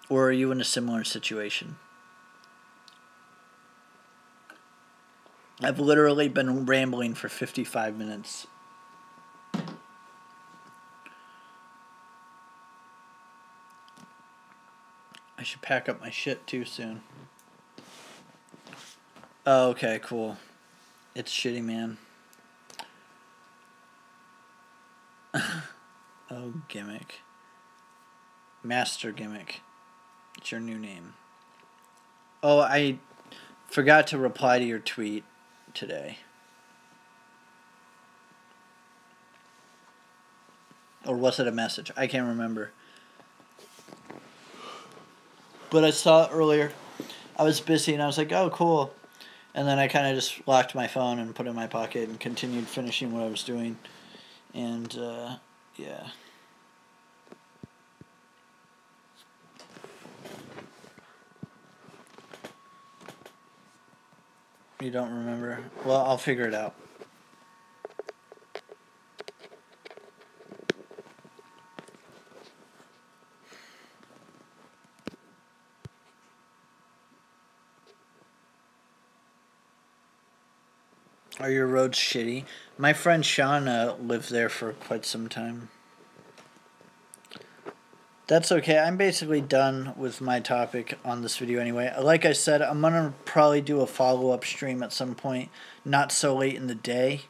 Or are you in a similar situation? I've literally been rambling for 55 minutes. I should pack up my shit too soon. Oh, okay, cool. It's shitty, man. Oh, gimmick. Master Gimmick. It's your new name. Oh, I forgot to reply to your tweet today. Or was it a message? I can't remember. But I saw it earlier. I was busy and I was like, oh, cool. And then I kind of just locked my phone and put it in my pocket and continued finishing what I was doing. And, yeah. You don't remember? Well, I'll figure it out. Are your roads shitty? My friend Shauna lived there for quite some time. That's okay. I'm basically done with my topic on this video anyway. Like I said, I'm going to probably do a follow-up stream at some point, not so late in the day.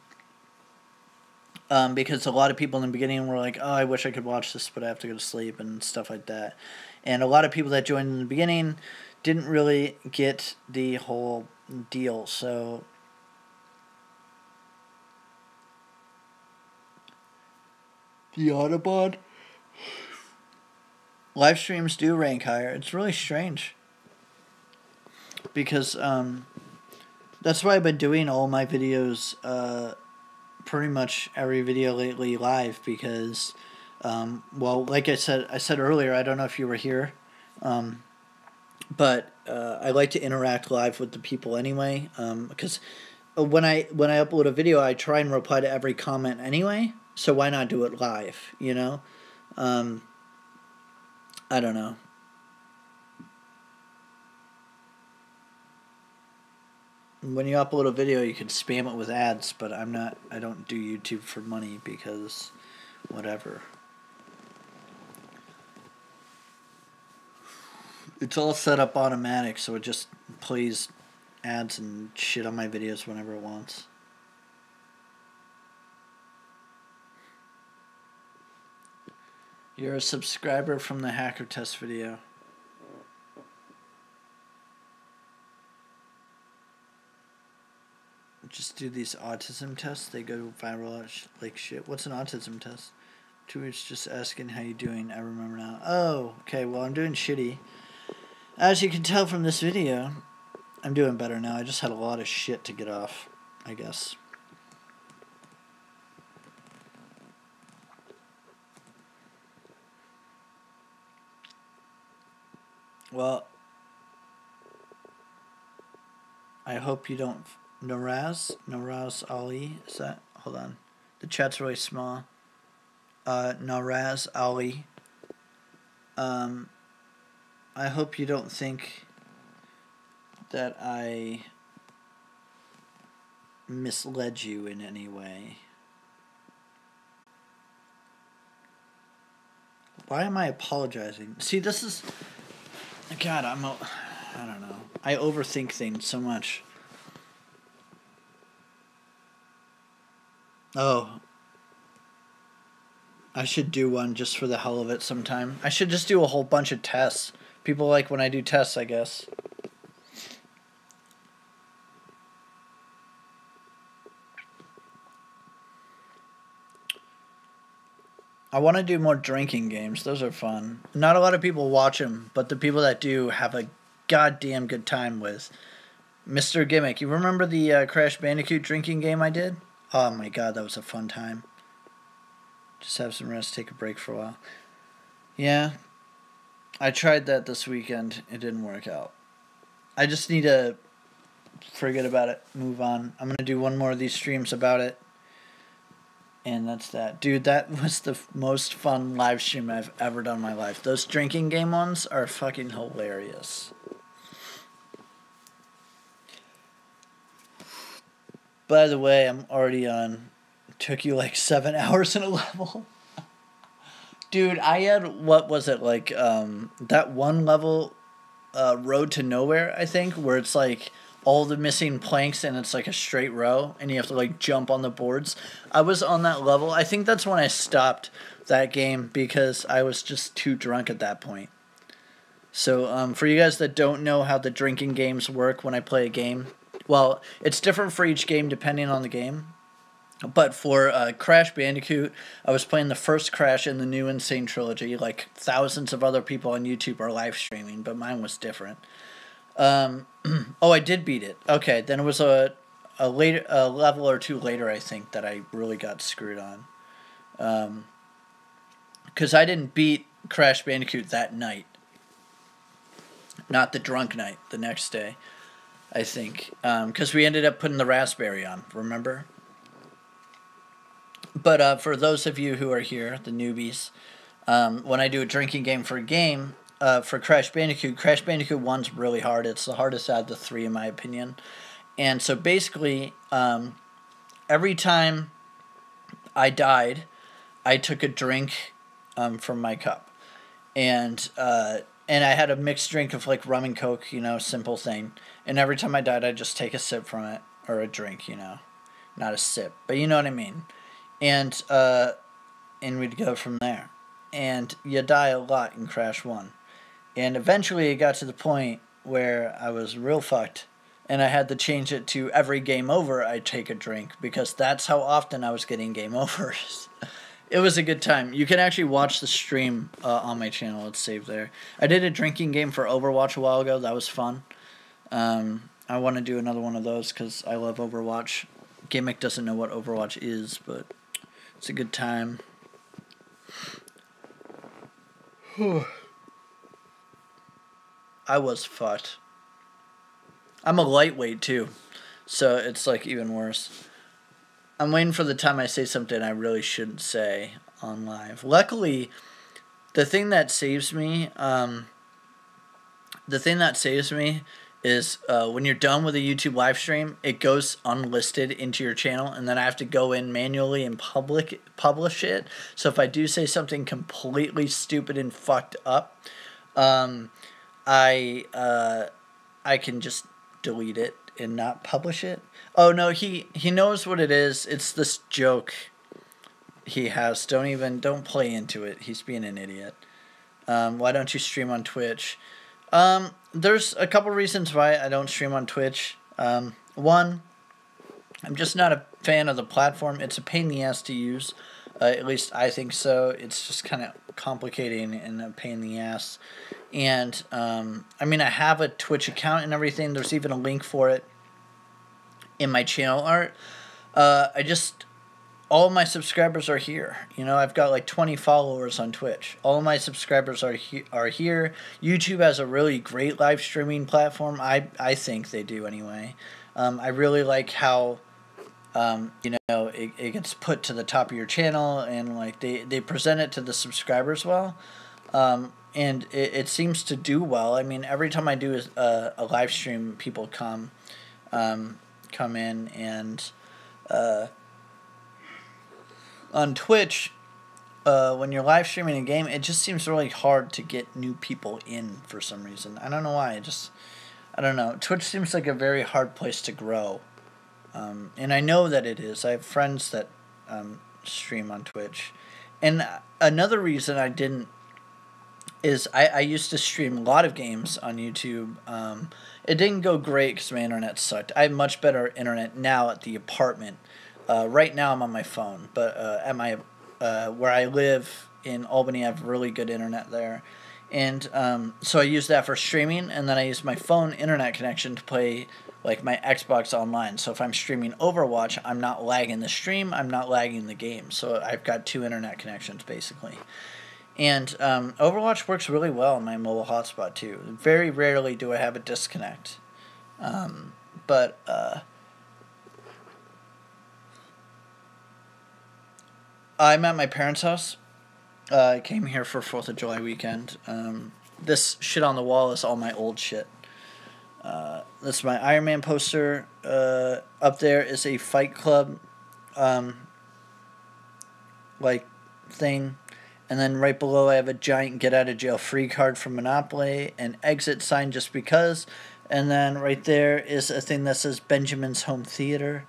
Because a lot of people in the beginning were like, oh, I wish I could watch this, but I have to go to sleep and stuff like that. And a lot of people that joined in the beginning didn't really get the whole deal, so... The Autobot? Live streams do rank higher. It's really strange. Because, that's why I've been doing all my videos, pretty much every video lately live, because, well, like I said earlier, I don't know if you were here, but, I like to interact live with the people anyway, because when I upload a video, I try and reply to every comment anyway, so why not do it live, you know? I don't know. When you upload a video, you can spam it with ads, but I don't do YouTube for money because whatever. It's all set up automatic, so it just plays ads and shit on my videos whenever it wants. You're a subscriber from the hacker test video. Just do these autism tests. They go viral like shit. What's an autism test? Twitch just asking how you doing. I remember now. Oh, okay. Well, I'm doing shitty. As you can tell from this video, I'm doing better now. I just had a lot of shit to get off, I guess. Well, I hope you don't... Naraz Ali, is that? Hold on. The chat's really small. Naraz Ali. I hope you don't think that I misled you in any way. Why am I apologizing? See, this is... God, I don't know. I overthink things so much. Oh. I should do one just for the hell of it sometime. I should just do a whole bunch of tests. People like when I do tests, I guess. I want to do more drinking games. Those are fun. Not a lot of people watch them, but the people that do have a goddamn good time with. Mr. Gimmick, you remember the Crash Bandicoot drinking game I did? Oh my god, that was a fun time. Just have some rest, take a break for a while. Yeah, I tried that this weekend. It didn't work out. I just need to forget about it, move on. I'm going to do one more of these streams about it. And that's that. Dude, that was the most fun live stream I've ever done in my life. Those drinking game ones are fucking hilarious. By the way, I'm already on. It took you like 7 hours in a level. Dude, I had, what was it, like, that one level, Road to Nowhere, I think, where it's like all the missing planks and it's like a straight row and you have to like jump on the boards. I was on that level. I think that's when I stopped that game because I was just too drunk at that point. So for you guys that don't know how the drinking games work when I play a game, well, it's different for each game depending on the game. But for Crash Bandicoot, I was playing the first Crash in the new Insane Trilogy. Like thousands of other people on YouTube are live streaming, but mine was different. Oh, I did beat it. Okay, then it was a level or two later, I think, that I really got screwed on. Because I didn't beat Crash Bandicoot that night. Not the drunk night, the next day, I think. Because we ended up putting the raspberry on, remember? But for those of you who are here, the newbies, when I do a drinking game for a game, for Crash Bandicoot 1's really hard. It's the hardest out of the three, in my opinion. And so basically, every time I died, I took a drink from my cup. And I had a mixed drink of like rum and Coke, you know, simple thing. And every time I died, I'd just take a sip from it, or a drink, you know. Not a sip, but you know what I mean. And we'd go from there. And you die a lot in Crash 1. And eventually it got to the point where I was real fucked. And I had to change it to every game over I take a drink. Because that's how often I was getting game overs. It was a good time. You can actually watch the stream on my channel. It's saved there. I did a drinking game for Overwatch a while ago. That was fun. I want to do another one of those because I love Overwatch. Gimmick doesn't know what Overwatch is, but it's a good time. I was fucked. I'm a lightweight too, so it's like even worse. I'm waiting for the time I say something I really shouldn't say on live. Luckily, the thing that saves me, is when you're done with a YouTube live stream, it goes unlisted into your channel, and then I have to go in manually and publish it. So if I do say something completely stupid and fucked up, I can just delete it and not publish it. Oh no, he knows what it is. It's this joke he has. Don't play into it. He's being an idiot. Why don't you stream on Twitch? There's a couple reasons why I don't stream on Twitch. One, I'm just not a fan of the platform. It's a pain in the ass to use. At least I think so. It's just kind of complicating and a pain in the ass. And, I mean, I have a Twitch account and everything. There's even a link for it in my channel art. All my subscribers are here. You know, I've got like 20 followers on Twitch. All my subscribers are here. YouTube has a really great live streaming platform. I think they do anyway. I really like how, it gets put to the top of your channel and like they present it to the subscribers well. And it seems to do well. I mean, every time I do a live stream, people come in and, on Twitch, when you're live streaming a game, it just seems really hard to get new people in for some reason. I don't know why. I don't know. Twitch seems like a very hard place to grow. And I know that it is. I have friends that stream on Twitch. And another reason I didn't is I used to stream a lot of games on YouTube. It didn't go great because my internet sucked. I have much better internet now at the apartment. Right now I'm on my phone, but at my where I live in Albany, I have really good internet there. And so I use that for streaming, and then I use my phone internet connection to play like my Xbox online. So if I'm streaming Overwatch, I'm not lagging the stream, I'm not lagging the game. So I've got two internet connections basically. And Overwatch works really well on my mobile hotspot too. Very rarely do I have a disconnect. But I'm at my parents' house. I came here for 4th of July weekend. This shit on the wall is all my old shit. That's my Iron Man poster. Up there is a Fight Club like thing. And then right below I have a giant get out of jail free card from Monopoly, an exit sign just because. And then right there is a thing that says Benjamin's Home Theater.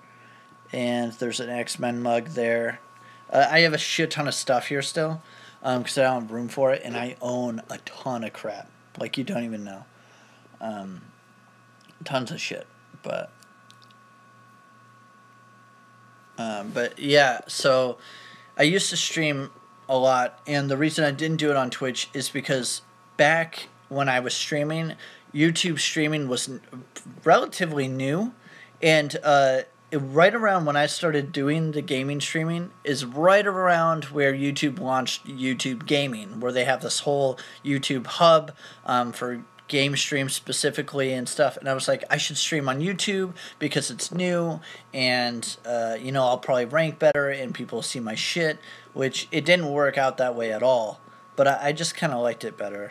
And there's an X-Men mug there. I have a shit ton of stuff here still because I don't have room for it. And I own a ton of crap. Like you don't even know. Tons of shit. But yeah, so I used to stream a lot, and the reason I didn't do it on Twitch is because back when I was streaming, YouTube streaming was relatively new, and right around when I started doing the gaming streaming is right around where YouTube launched YouTube Gaming, where they have this whole YouTube hub for game streams specifically and stuff. And I was like, I should stream on YouTube because it's new, and I'll probably rank better and people will see my shit, which it didn't work out that way at all. But I just kind of liked it better.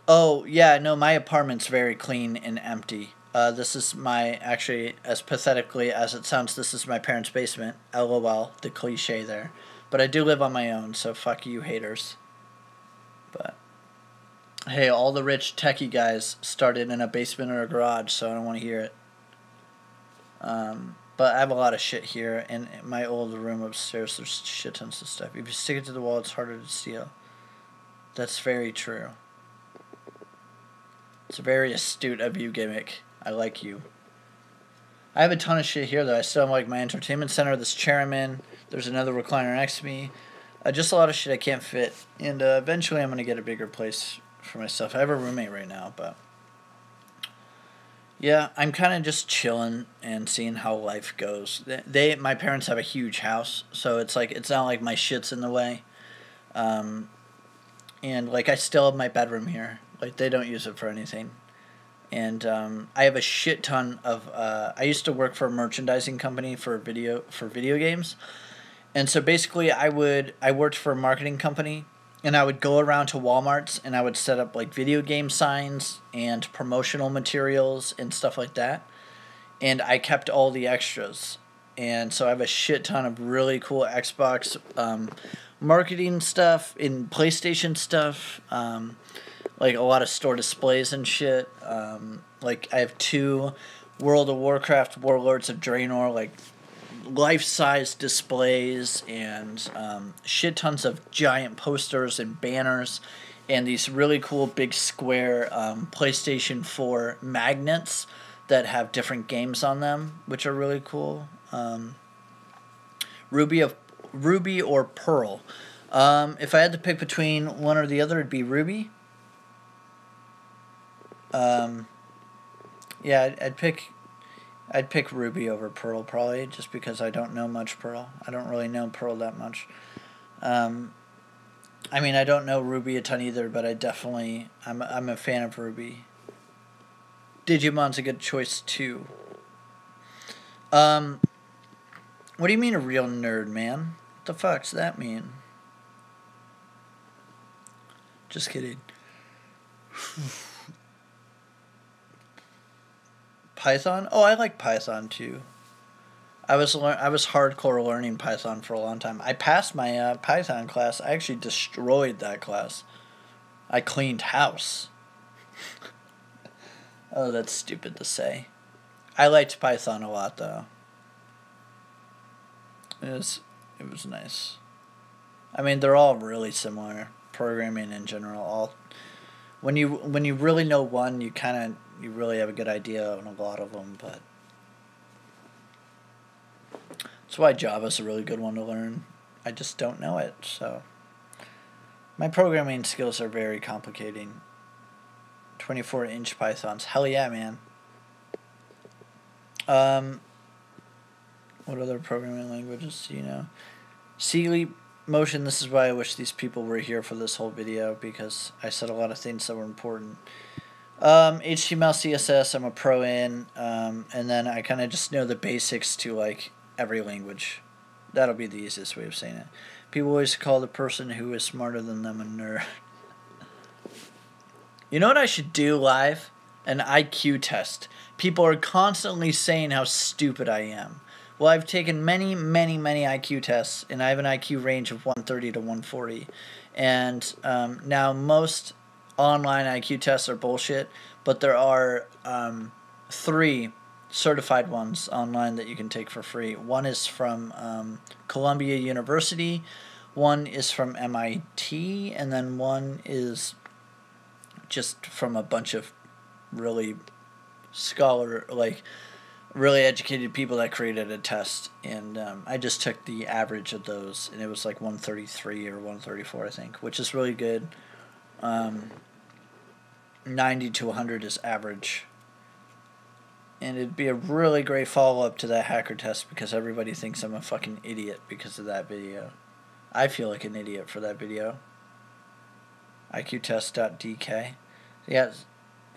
Oh, yeah, no, my apartment's very clean and empty. This is actually, as pathetically as it sounds, this is my parents' basement. LOL, the cliche there. But I do live on my own, so fuck you haters. But, hey, all the rich techie guys started in a basement or a garage, so I don't want to hear it. But I have a lot of shit here, and in my old room upstairs, there's shit tons of stuff. If you stick it to the wall, it's harder to steal. That's very true. It's a very astute of you gimmick. I like you. I have a ton of shit here, though. I still have, like, my entertainment center, this chair I'm in. There's another recliner next to me. Just a lot of shit I can't fit. And eventually I'm going to get a bigger place for myself. I have a roommate right now, but... yeah, I'm kind of just chilling and seeing how life goes. My parents have a huge house, so it's like, it's not like my shit's in the way. And, like, I still have my bedroom here. Like, they don't use it for anything. And I have a shit ton of... I used to work for a merchandising company for video games. And so basically I worked for a marketing company, and I would go around to Walmarts and I would set up like video game signs and promotional materials and stuff like that. And I kept all the extras. And so I have a shit ton of really cool Xbox marketing stuff and PlayStation stuff. Like a lot of store displays and shit. Like I have 2 World of Warcraft Warlords of Draenor like life-size displays, and shit tons of giant posters and banners, and these really cool big square PlayStation 4 magnets that have different games on them, which are really cool. Ruby or Pearl. If I had to pick between one or the other, it'd be Ruby. Yeah, I'd pick Ruby over Pearl, probably, just because I don't know much Pearl. I don't really know Pearl that much. I mean, I don't know Ruby a ton either, but I'm a fan of Ruby. Digimon's a good choice, too. What do you mean a real nerd, man? What the fuck's that mean? Just kidding. Python? Oh, I like Python too. I was hardcore learning Python for a long time. I passed my Python class. I actually destroyed that class. I cleaned house. Oh, that's stupid to say. I liked Python a lot though. It was nice. I mean, they're all really similar. Programming in general, all when you really know one, you really have a good idea on a lot of them. But that's why Java's a really good one to learn. I just don't know it, so my programming skills are very complicating. 24-inch Pythons, hell yeah, man. What other programming languages do you know? C Motion, this is why I wish these people were here for this whole video, because I said a lot of things that were important. HTML, CSS, I'm a pro in, and then I kind of just know the basics to, like, every language. That'll be the easiest way of saying it. People always call the person who is smarter than them a nerd. You know what I should do live? An IQ test. People are constantly saying how stupid I am. Well, I've taken many, many, many IQ tests, and I have an IQ range of 130 to 140. And now most online IQ tests are bullshit, but there are 3 certified ones online that you can take for free. One is from Columbia University, one is from MIT, and then one is just from a bunch of really really educated people that created a test, and I just took the average of those, and it was like 133 or 134, I think, which is really good. 90 to 100 is average, and it'd be a really great follow-up to that hacker test, because everybody thinks I'm a fucking idiot because of that video. I feel like an idiot for that video. IQtest.dk. Yeah,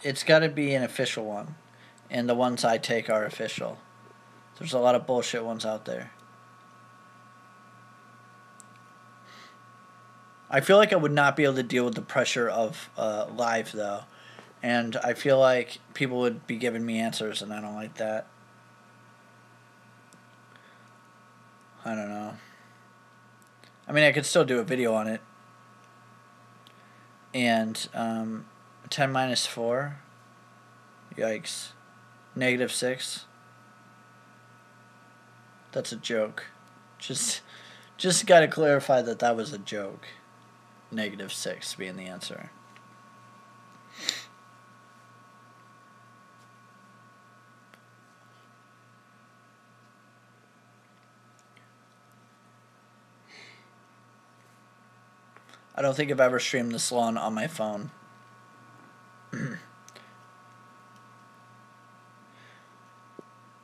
it's got to be an official one. And the ones I take are official. There's a lot of bullshit ones out there. I feel like I would not be able to deal with the pressure of live, though. And I feel like people would be giving me answers, and I don't like that. I don't know. I mean, I could still do a video on it. And 10 minus 4. Yikes. -6. That's a joke. Just got to clarify that was a joke. -6 being the answer. I don't think I've ever streamed this long on my phone.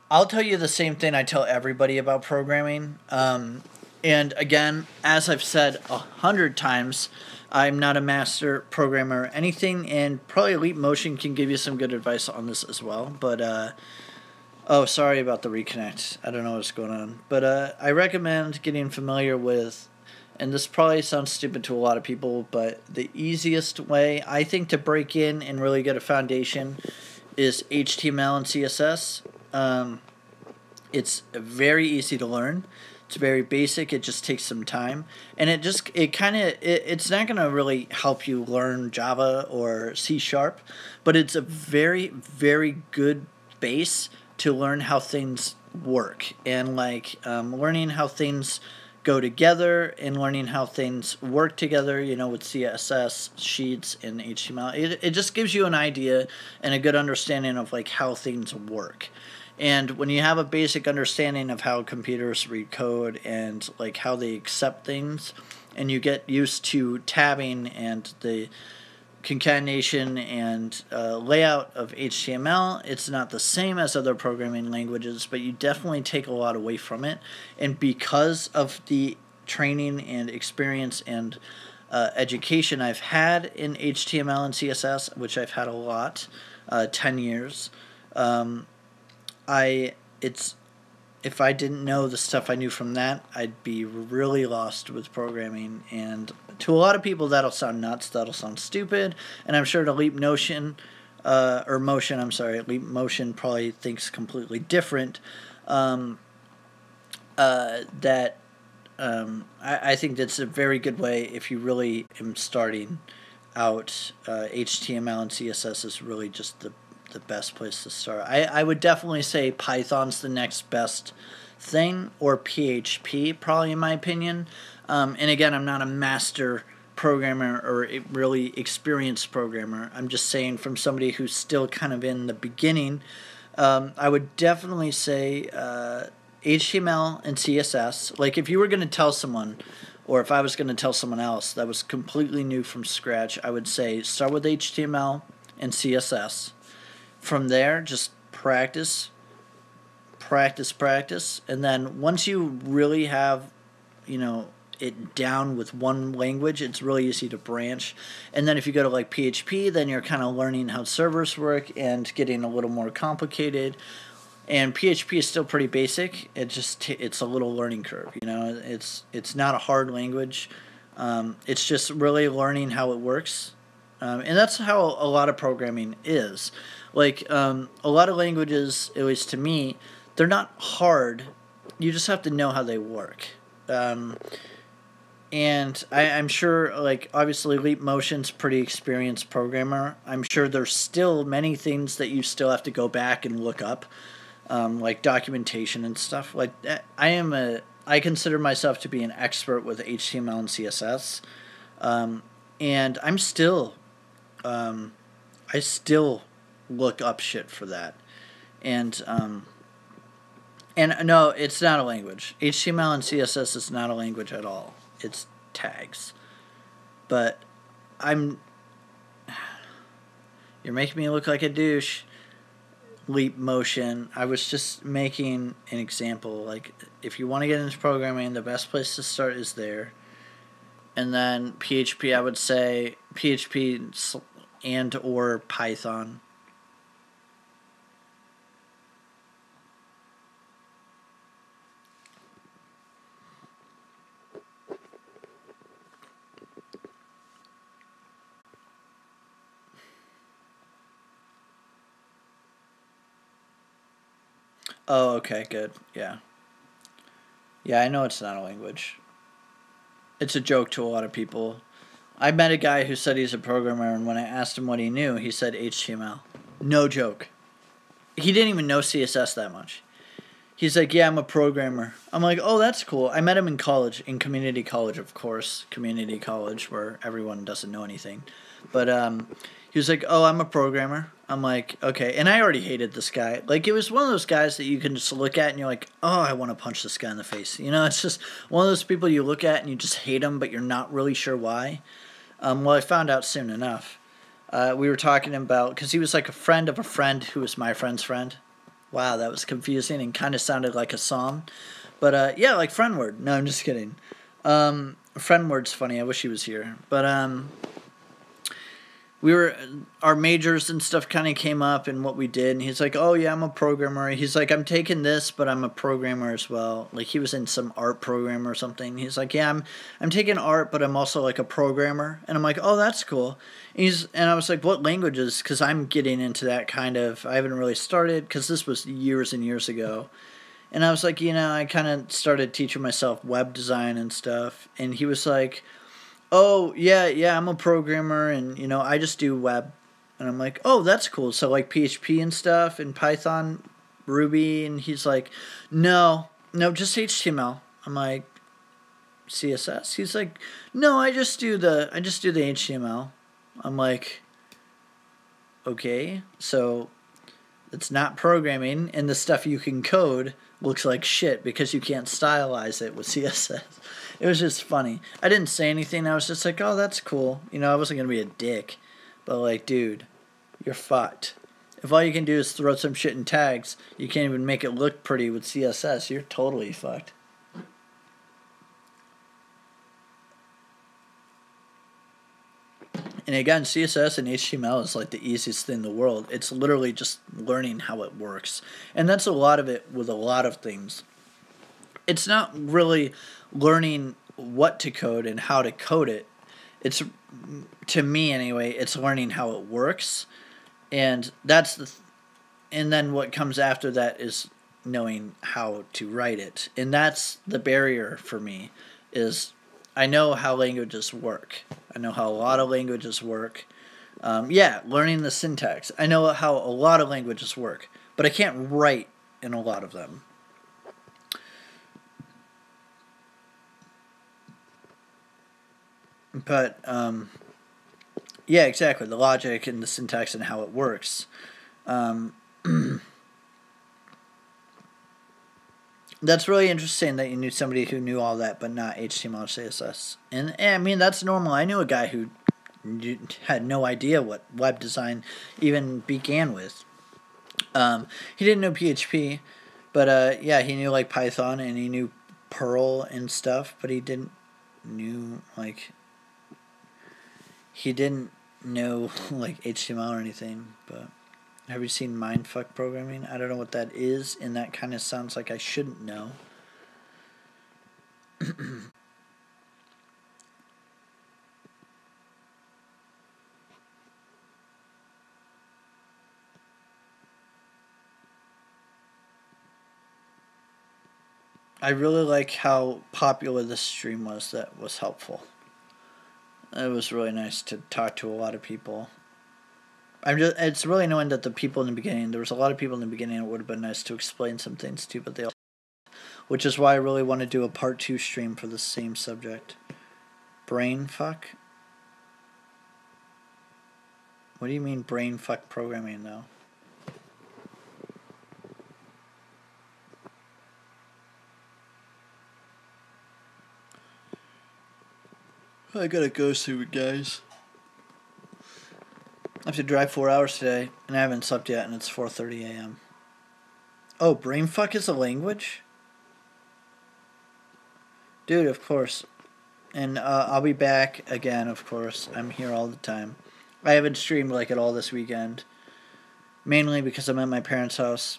I'll tell you the same thing I tell everybody about programming. And again, as I've said 100 times, I'm not a master programmer or anything, and probably Leap Motion can give you some good advice on this as well. But, oh, sorry about the reconnect. I don't know what's going on. But I recommend getting familiar with, and this probably sounds stupid to a lot of people, but the easiest way, I think, to break in and really get a foundation is HTML and CSS. It's very easy to learn. It's very basic. It just takes some time, and it's not going to really help you learn Java or C#, but it's a very, very good base to learn how things work, and learning how things go together and learning how things work together, with CSS, Sheets, and HTML. It just gives you an idea and a good understanding of how things work. And when you have a basic understanding of how computers read code and how they accept things, and you get used to tabbing and the concatenation and layout of HTML, it's not the same as other programming languages, but you definitely take a lot away from it. And because of the training and experience and education I've had in HTML and CSS, which I've had a lot, 10 years, if I didn't know the stuff I knew from that, I'd be really lost with programming. And to a lot of people, that'll sound nuts. That'll sound stupid. And I'm sure to Leap Motion probably thinks completely different. I think that's a very good way if you really am starting out. HTML and CSS is really just the best place to start. I would definitely say Python's the next best thing, or PHP, probably, in my opinion. And again, I'm not a master programmer or a really experienced programmer. I'm just saying, from somebody who's still kind of in the beginning, I would definitely say HTML and CSS. Like, if you were going to tell someone, or if I was going to tell someone else that was completely new from scratch, I would say start with HTML and CSS. From there, just practice, practice, practice, and then once you really have, it down with one language, it's really easy to branch. And then if you go to like PHP, then you're kind of learning how servers work and getting a little more complicated. And PHP is still pretty basic. It's a little learning curve. It's not a hard language. It's just really learning how it works. And that's how a lot of programming is. Like, a lot of languages, at least to me, they're not hard. You just have to know how they work. And I'm sure, like, obviously Leap Motion's pretty experienced programmer. I'm sure there's still many things that you still have to go back and look up, like documentation and stuff. Like, I consider myself to be an expert with HTML and CSS, and I still look up shit for that, and no, it's not a language. HTML and CSS is not a language at all. It's tags. But you're making me look like a douche. Leap Motion. I was just making an example. Like, if you want to get into programming, the best place to start is there. And then PHP, I would say PHP and or Python. Oh, okay, good. Yeah. Yeah, I know it's not a language. It's a joke to a lot of people. I met a guy who said he's a programmer, and when I asked him what he knew, he said HTML. No joke. He didn't even know CSS that much. He's like, yeah, I'm a programmer. I'm like, oh, that's cool. I met him in college, in community college, of course. Community college, where everyone doesn't know anything. But he was like, oh, I'm a programmer. I'm like, okay. And I already hated this guy. Like, it was one of those guys that you can just look at and you're like, oh, I want to punch this guy in the face. It's just one of those people you look at and you just hate him, but you're not really sure why. Well, I found out soon enough. We were talking about, because he was like a friend of a friend who was my friend's friend. Wow, that was confusing and kind of sounded like a song. But yeah, like friendword. No, I'm just kidding. Friendword's funny. I wish he was here. But our majors and stuff kind of came up and what we did, and he's like, oh yeah, I'm a programmer. He's like, I'm taking this, but I'm a programmer as well. Like, he was in some art program or something. He's like, yeah, I'm taking art, but I'm also like a programmer. And I'm like, oh, that's cool. And I was like, what languages? Because I'm getting into that kind of, I haven't really started, because this was years and years ago. And I was like, I kind of started teaching myself web design and stuff. And he was like, oh, yeah, I'm a programmer, and, I just do web. And I'm like, oh, that's cool. So, like, PHP and stuff, and Python, Ruby, and he's like, no, just HTML. I'm like, CSS? He's like, no, I just do the HTML. I'm like, okay, so it's not programming, and the stuff you can code looks like shit because you can't stylize it with CSS. It was just funny. I didn't say anything. I was just like, oh, that's cool. I wasn't going to be a dick. But, like, dude, you're fucked. If all you can do is throw some shit in tags, you can't even make it look pretty with CSS, you're totally fucked. And again, CSS and HTML is like the easiest thing in the world. It's literally just learning how it works. And that's a lot of it with a lot of things. It's not really learning what to code and how to code it. It's, to me anyway, it's learning how it works. And and then what comes after that is knowing how to write it. And that's the barrier for me, is I know how languages work. I know how a lot of languages work. Learning the syntax. I know how a lot of languages work, but I can't write in a lot of them. But, yeah, exactly. The logic and the syntax and how it works. That's really interesting that you knew somebody who knew all that, but not HTML or CSS. And I mean, that's normal. I knew a guy who had no idea what web design even began with. He didn't know PHP, but yeah, he knew like Python and he knew Perl and stuff, but he didn't know like HTML or anything. But have you seen mindfuck programming? I don't know what that is, and that kind of sounds like I shouldn't know. I really like how popular this stream was. That was helpful. It was really nice to talk to a lot of people. It's really annoying that the people in the beginning, there was a lot of people in the beginning, it would have been nice to explain some things to, but they all, which is why I really want to do a part 2 stream for the same subject. Brain fuck? What do you mean brain fuck programming though? I gotta go soon, guys. I have to drive 4 hours today, and I haven't slept yet, and it's 4:30 a.m. Oh, brainfuck is a language? Dude, of course. And I'll be back again, of course. I'm here all the time. I haven't streamed like at all this weekend. Mainly because I'm at my parents' house.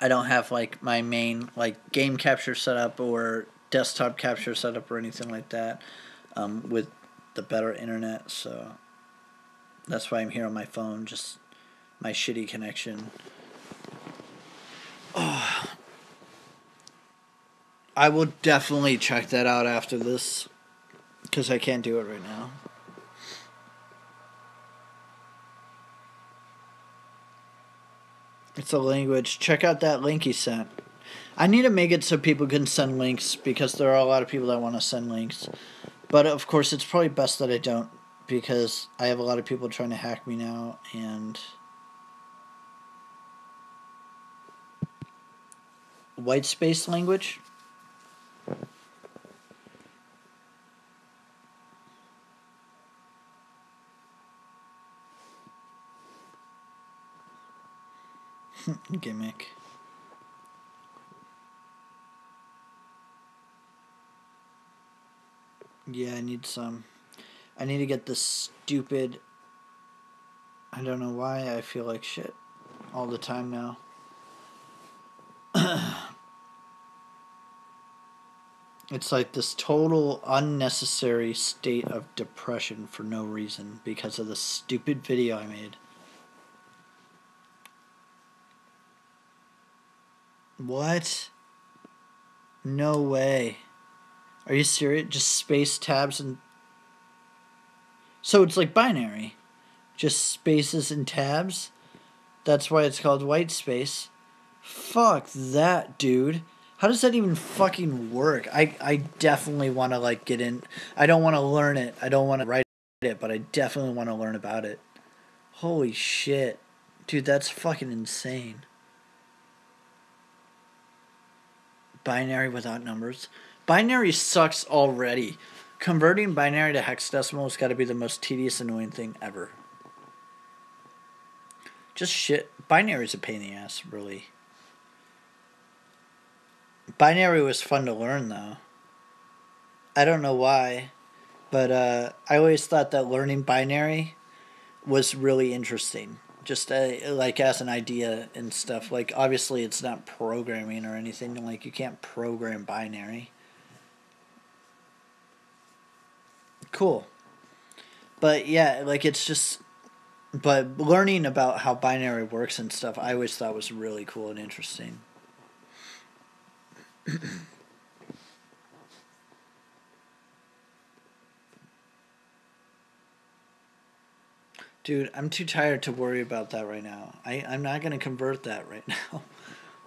I don't have like my main like game capture setup or desktop capture setup or anything like that with the better internet, so that's why I'm here on my phone, just my shitty connection. Oh, I will definitely check that out after this because I can't do it right now. It's a language. Check out that link he sent. I need to make it so people can send links because there are a lot of people that want to send links. But of course, it's probably best that I don't because I have a lot of people trying to hack me now and white space language. Gimmick. Yeah, I need some. I need to get this stupid. I don't know why I feel like shit all the time now. It's like this total unnecessary state of depression for no reason because of the stupid video I made. What? No way. Are you serious? Just space tabs and... So it's like binary. Just spaces and tabs? That's why it's called white space. Fuck that, dude. How does that even fucking work? I definitely want to, like, get in... I don't want to learn it. I don't want to write it, but I definitely want to learn about it. Holy shit. Dude, that's fucking insane. Binary without numbers. Binary sucks already. Converting binary to hexadecimal has got to be the most tedious, annoying thing ever. Just shit. Binary's a pain in the ass, really. Binary was fun to learn, though. I don't know why, but I always thought that learning binary was really interesting. Just like as an idea and stuff. Like, obviously, it's not programming or anything. Like, you can't program binary. Cool. But yeah, like, it's just... But learning about how binary works and stuff, I always thought was really cool and interesting. Dude, I'm too tired to worry about that right now. I'm not going to convert that right now.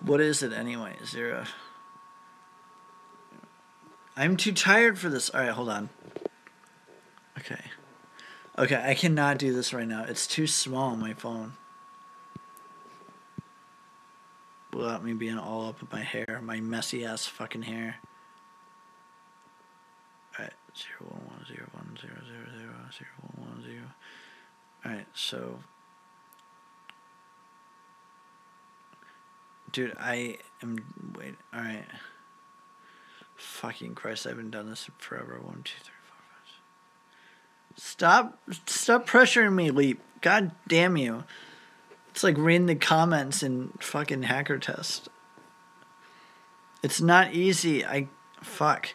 What is it anyway? 0. I'm too tired for this. Alright, hold on. Okay, I cannot do this right now. It's too small on my phone. Without me being all up in my hair, my messy ass fucking hair. Alright, 0110100000110. Alright, so dude, I am wait, alright. Fucking Christ, I haven't done this in forever. 1, 2, 3, 4, 5. Stop pressuring me, Leap. God damn you. It's like reading the comments in fucking hacker test. It's not easy. Fuck.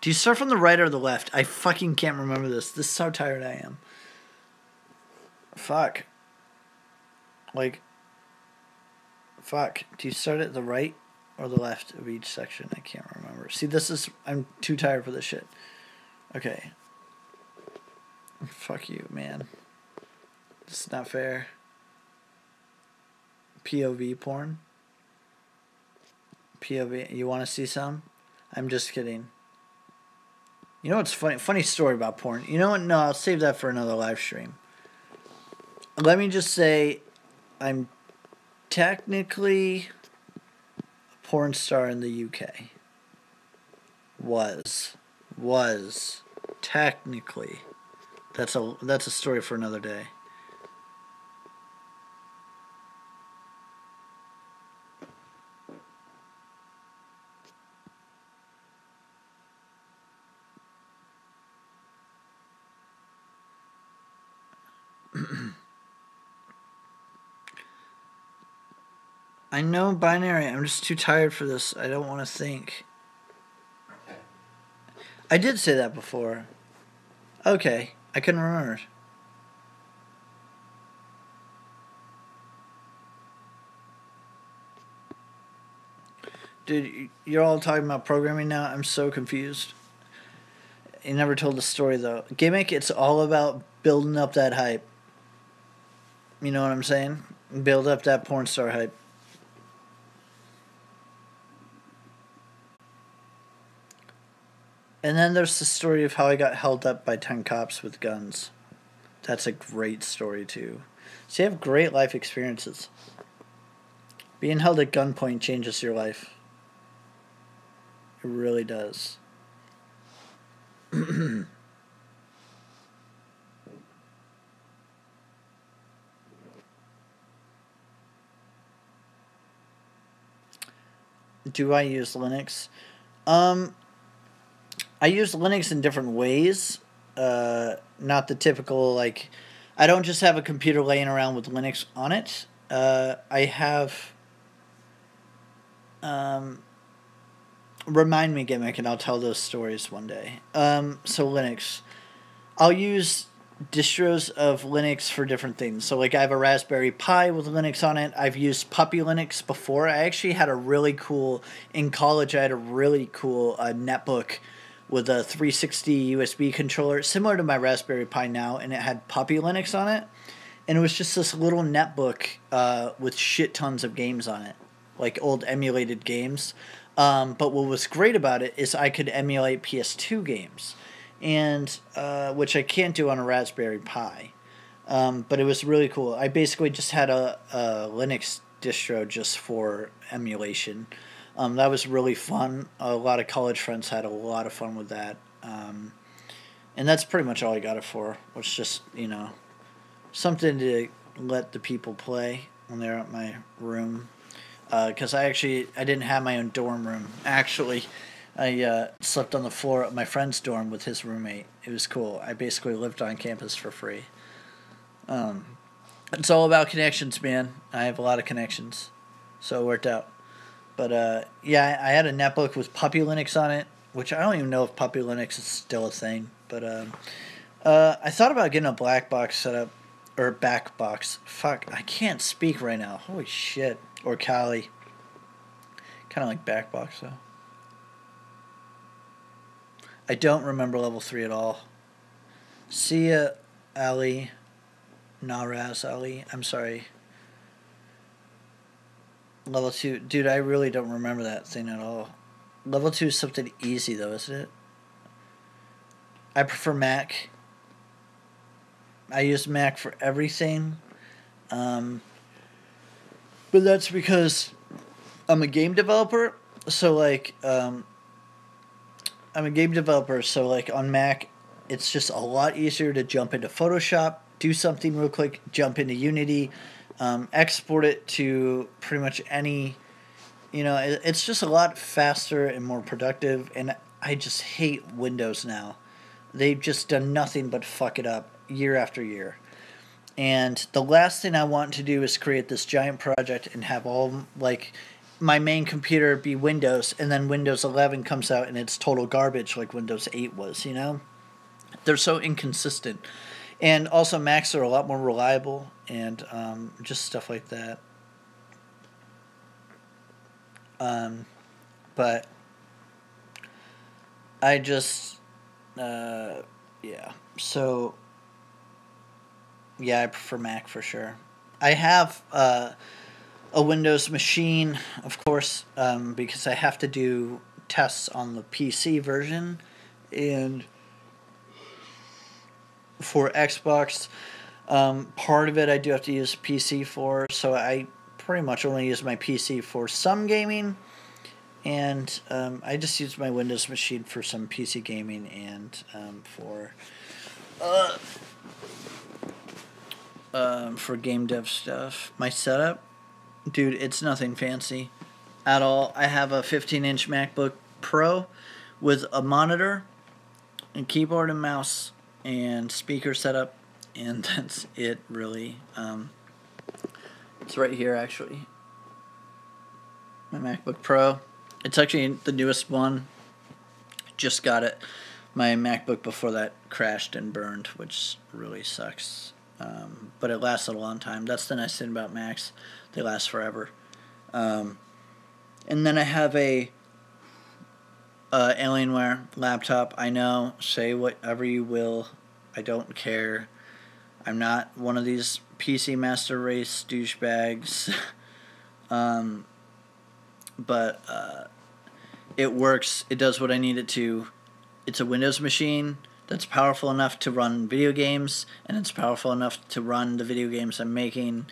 Do you start from the right or the left? I fucking can't remember this. This is how tired I am. Fuck. Like, fuck. Do you start at the right or the left of each section? I can't remember. See, I'm too tired for this shit. Okay. Fuck you, man. This is not fair. POV porn? POV, you want to see some? I'm just kidding. You know what's funny? Funny story about porn. You know what? No, I'll save that for another live stream. Let me just say, I'm technically a porn star in the UK. Was technically. That's a story for another day. I know binary. I'm just too tired for this. I don't want to think. I did say that before. Okay. I couldn't remember. Dude, you're all talking about programming now? I'm so confused. You never told the story, though. Gimmick, it's all about building up that hype. You know what I'm saying? Build up that porn star hype. And then there's the story of how I got held up by 10 cops with guns. That's a great story, too. So you have great life experiences. Being held at gunpoint changes your life. It really does. Do I use Linux? I use Linux in different ways. Not the typical, like, I don't just have a computer laying around with Linux on it. I have, remind me, Gimmick, and I'll tell those stories one day. So Linux. I'll use distros of Linux for different things. So, like, I have a Raspberry Pi with Linux on it. I've used Puppy Linux before. I actually had a really cool, in college, I had a really cool netbook with a 360 USB controller, similar to my Raspberry Pi now, and it had Puppy Linux on it. And it was just this little netbook with shit tons of games on it, like old emulated games. But what was great about it is I could emulate PS2 games, and which I can't do on a Raspberry Pi. But it was really cool. I basically just had a Linux distro just for emulation. That was really fun. A lot of college friends had a lot of fun with that. And that's pretty much all I got it for. Was just, something to let the people play when they're at my room. Because I didn't have my own dorm room. Actually, I slept on the floor at my friend's dorm with his roommate. It was cool. I basically lived on campus for free. It's all about connections, man. I have a lot of connections. So it worked out. But, yeah, I had a netbook with Puppy Linux on it, which I don't even know if Puppy Linux is still a thing. But I thought about getting a black box setup, or back box. Fuck, I can't speak right now. Holy shit. Or Kali. Kind of like back box, though. I don't remember level 3 at all. See ya, Ali. Naraz Ali. I'm sorry. Level 2. Dude, I really don't remember that thing at all. Level 2 is something easy, though, isn't it? I prefer Mac. I use Mac for everything. But that's because I'm a game developer. So like, I'm a game developer. So like on Mac, it's just a lot easier to jump into Photoshop, do something real quick, jump into Unity, export it to pretty much any. It's just a lot faster and more productive. And I just hate Windows now. They've just done nothing but fuck it up year after year. And the last thing I want to do is create this giant project and have all, like, my main computer be Windows, and then Windows 11 comes out and it's total garbage like Windows 8 was, They're so inconsistent. And also Macs are a lot more reliable and just stuff like that. But I just, yeah. So, yeah, I prefer Mac for sure. I have a Windows machine, of course, because I have to do tests on the PC version. And for Xbox, part of it I do have to use PC for, so I pretty much only use my PC for some gaming. And I just use my Windows machine for some PC gaming and for game dev stuff. My setup, dude, it's nothing fancy at all. I have a 15-inch MacBook Pro with a monitor and keyboard and mouse and speaker setup, and that's it, really. It's right here, actually. My MacBook Pro. It's actually the newest one. Just got it. My MacBook before that crashed and burned, which really sucks. But it lasted a long time. That's the nice thing about Macs. They last forever. And then I have a Alienware laptop. I know, say whatever you will. I don't care. I'm not one of these PC Master Race douchebags. But it works. It does what I need it to. It's a Windows machine that's powerful enough to run video games, and it's powerful enough to run the video games I'm making.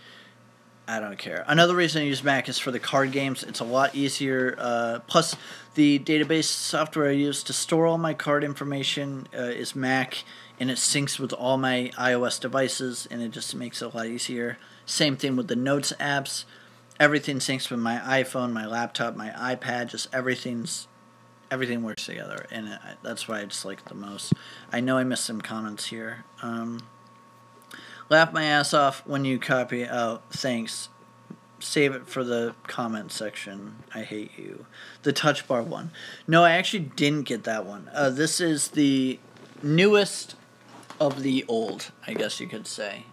I don't care. Another reason I use Mac is for the card games. It's a lot easier. Plus, the database software I use to store all my card information is Mac, and it syncs with all my iOS devices, and it just makes it a lot easier. Same thing with the Notes apps. Everything syncs with my iPhone, my laptop, my iPad. Just everything works together, and that's why I just like it the most. I know I missed some comments here. Laugh my ass off when you copy. Oh, thanks. Save it for the comment section. I hate you. The touch bar one. No, I actually didn't get that one. This is the newest of the old, I guess you could say.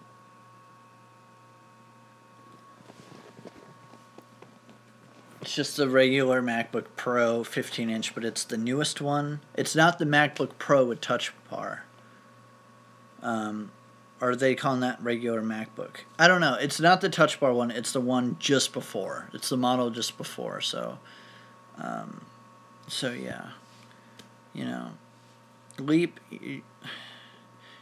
It's just the regular MacBook Pro 15-inch, but it's the newest one. It's not the MacBook Pro with touch bar. Or are they calling that regular MacBook? I don't know. It's not the touch bar one. It's the one just before. It's the model just before. So yeah. Leap,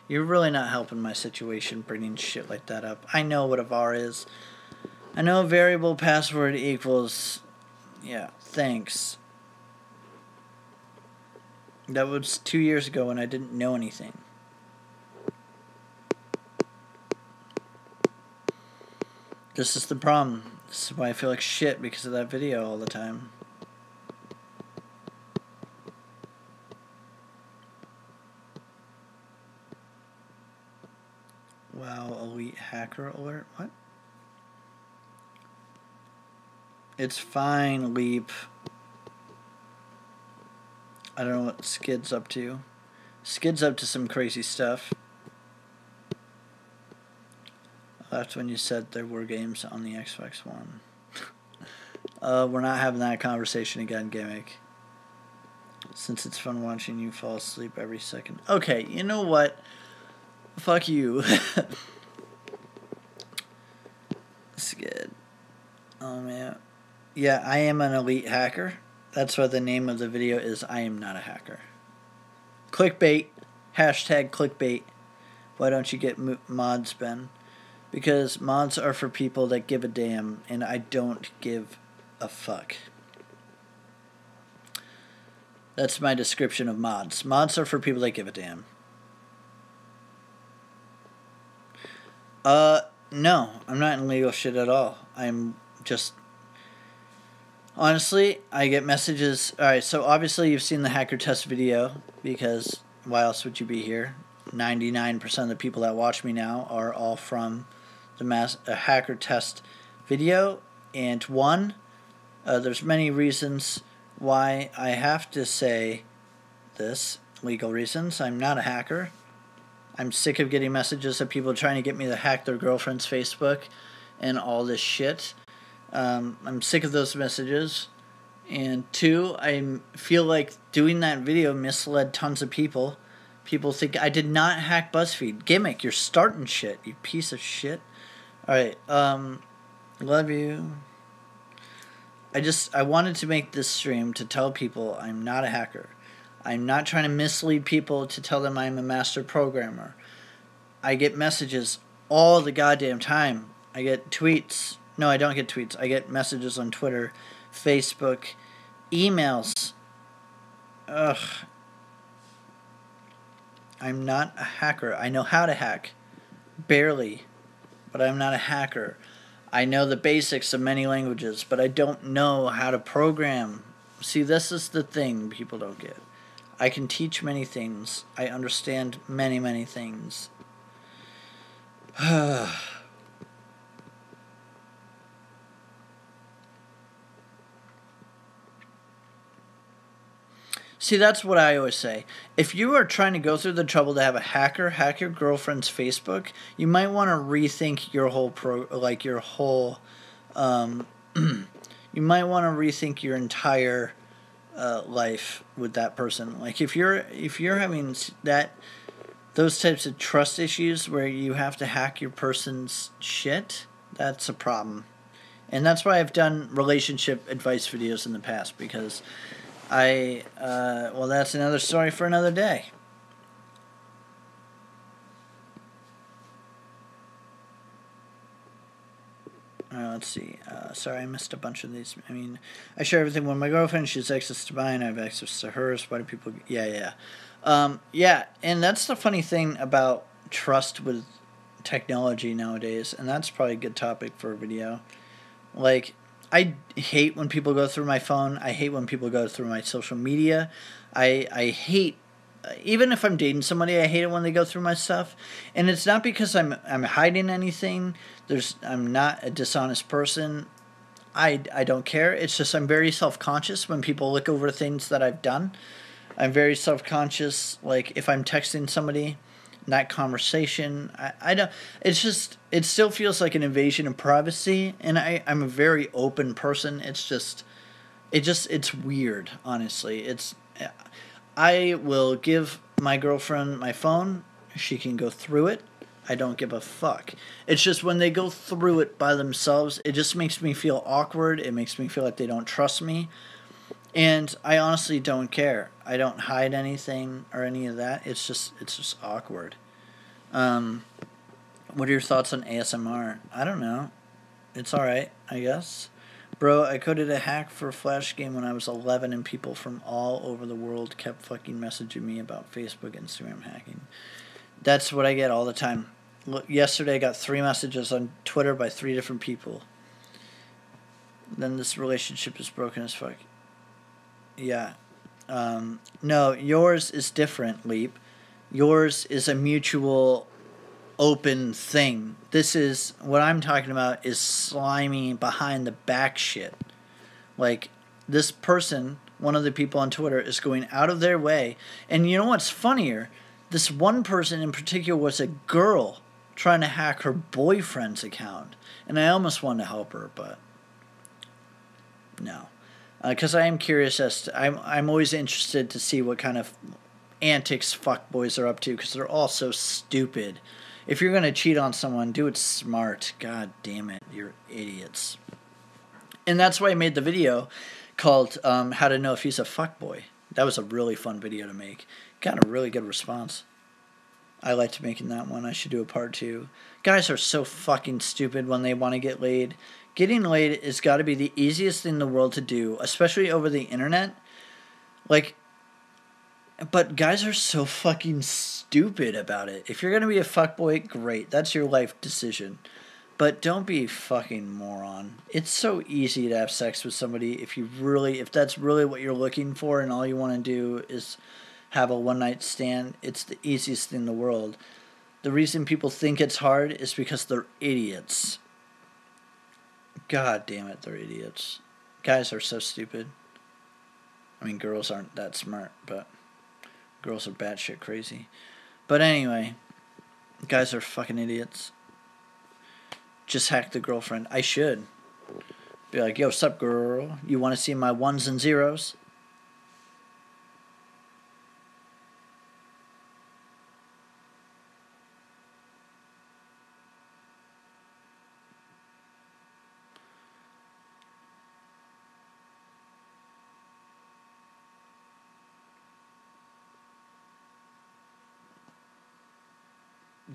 you're really not helping my situation bringing shit like that up. I know what a var is. I know variable password equals... Yeah, thanks. That was 2 years ago when I didn't know anything. This is the problem. This is why I feel like shit because of that video all the time. Wow, elite hacker alert. What? It's fine, Leap. I don't know what Skid's up to. Skid's up to some crazy stuff. That's when you said there were games on the Xbox One. We're not having that conversation again, Gimmick. Since it's fun watching you fall asleep every second. Okay, you know what? Fuck you. Skid. Oh, man. Yeah, I am an elite hacker. That's why the name of the video is I am not a hacker. Clickbait. Hashtag clickbait. Why don't you get mods, Ben? Because mods are for people that give a damn, and I don't give a fuck. That's my description of mods. Mods are for people that give a damn. No, I'm not in legal shit at all. I'm just... Honestly, I get messages... Alright, so obviously you've seen the hacker test video, because why else would you be here? 99% of the people that watch me now are all from the hacker test video. And one, there's many reasons why I have to say this. Legal reasons. I'm not a hacker. I'm sick of getting messages of people trying to get me to hack their girlfriend's Facebook and all this shit. I'm sick of those messages. And two, I feel like doing that video misled tons of people. People think I did not hack BuzzFeed. Gimmick, you're starting shit, you piece of shit. Alright, love you. I wanted to make this stream to tell people I'm not a hacker. I'm not trying to mislead people to tell them I'm a master programmer. I get messages all the goddamn time. I get tweets. No, I don't get tweets. I get messages on Twitter, Facebook, emails. Ugh. I'm not a hacker. I know how to hack. Barely. But I'm not a hacker. I know the basics of many languages, but I don't know how to program. See, this is the thing people don't get. I can teach many things. I understand many, many things. See, that's what I always say. If you are trying to go through the trouble to have a hacker hack your girlfriend's Facebook, you might want to rethink your whole you might want to rethink your entire life with that person. Like if you're having those types of trust issues where you have to hack your person's shit, that's a problem. And that's why I've done relationship advice videos in the past, because well, that's another story for another day. Let's see. Sorry, I missed a bunch of these. I mean, I share everything with my girlfriend. She has access to mine. I have access to hers. Why do people... Yeah. Yeah, and that's the funny thing about trust with technology nowadays, and that's probably a good topic for a video. Like, I hate when people go through my phone. I hate when people go through my social media. I hate... Even if I'm dating somebody, I hate it when they go through my stuff. And it's not because I'm hiding anything. I'm not a dishonest person. I don't care. It's just I'm very self-conscious when people look over things that I've done. I'm very self-conscious. Like if I'm texting somebody, that conversation, I don't. It's just it still feels like an invasion of privacy. And I'm a very open person. It's weird. Honestly, I will give my girlfriend my phone. She can go through it. I don't give a fuck. It's just when they go through it by themselves, it just makes me feel awkward. It makes me feel like they don't trust me. And I honestly don't care. I don't hide anything or any of that. It's just awkward. What are your thoughts on ASMR? I don't know. It's alright, I guess. Bro, I coded a hack for a Flash game when I was 11 and people from all over the world kept fucking messaging me about Facebook, Instagram hacking. That's what I get all the time. Look, yesterday I got 3 messages on Twitter by 3 different people. Then this relationship is broken as fuck. Yeah. No, yours is different, Leap. Yours is a mutual... open thing. This is what I'm talking about is slimy behind the back shit. Like this person, one of the people on Twitter is going out of their way. And you know what's funnier? This one person in particular was a girl trying to hack her boyfriend's account. And I almost wanted to help her, but no. Because I am curious as to, I'm always interested to see what kind of antics fuckboys are up to, because they're all so stupid. If you're going to cheat on someone, do it smart. God damn it, you're idiots. And that's why I made the video called How to Know If He's a Fuckboy. That was a really fun video to make. Got a really good response. I liked making that one. I should do a part 2. Guys are so fucking stupid when they want to get laid. Getting laid has got to be the easiest thing in the world to do, especially over the internet. Like, but guys are so fucking stupid about it. If you're going to be a fuckboy, great. That's your life decision. But don't be a fucking moron. It's so easy to have sex with somebody if that's really what you're looking for and all you want to do is have a one-night stand. It's the easiest thing in the world. The reason people think it's hard is because they're idiots. God damn it, they're idiots. Guys are so stupid. I mean, girls aren't that smart, but girls are batshit crazy. But anyway, guys are fucking idiots. Just hack the girlfriend. I should. Be like, yo, sup, girl? You want to see my ones and zeros?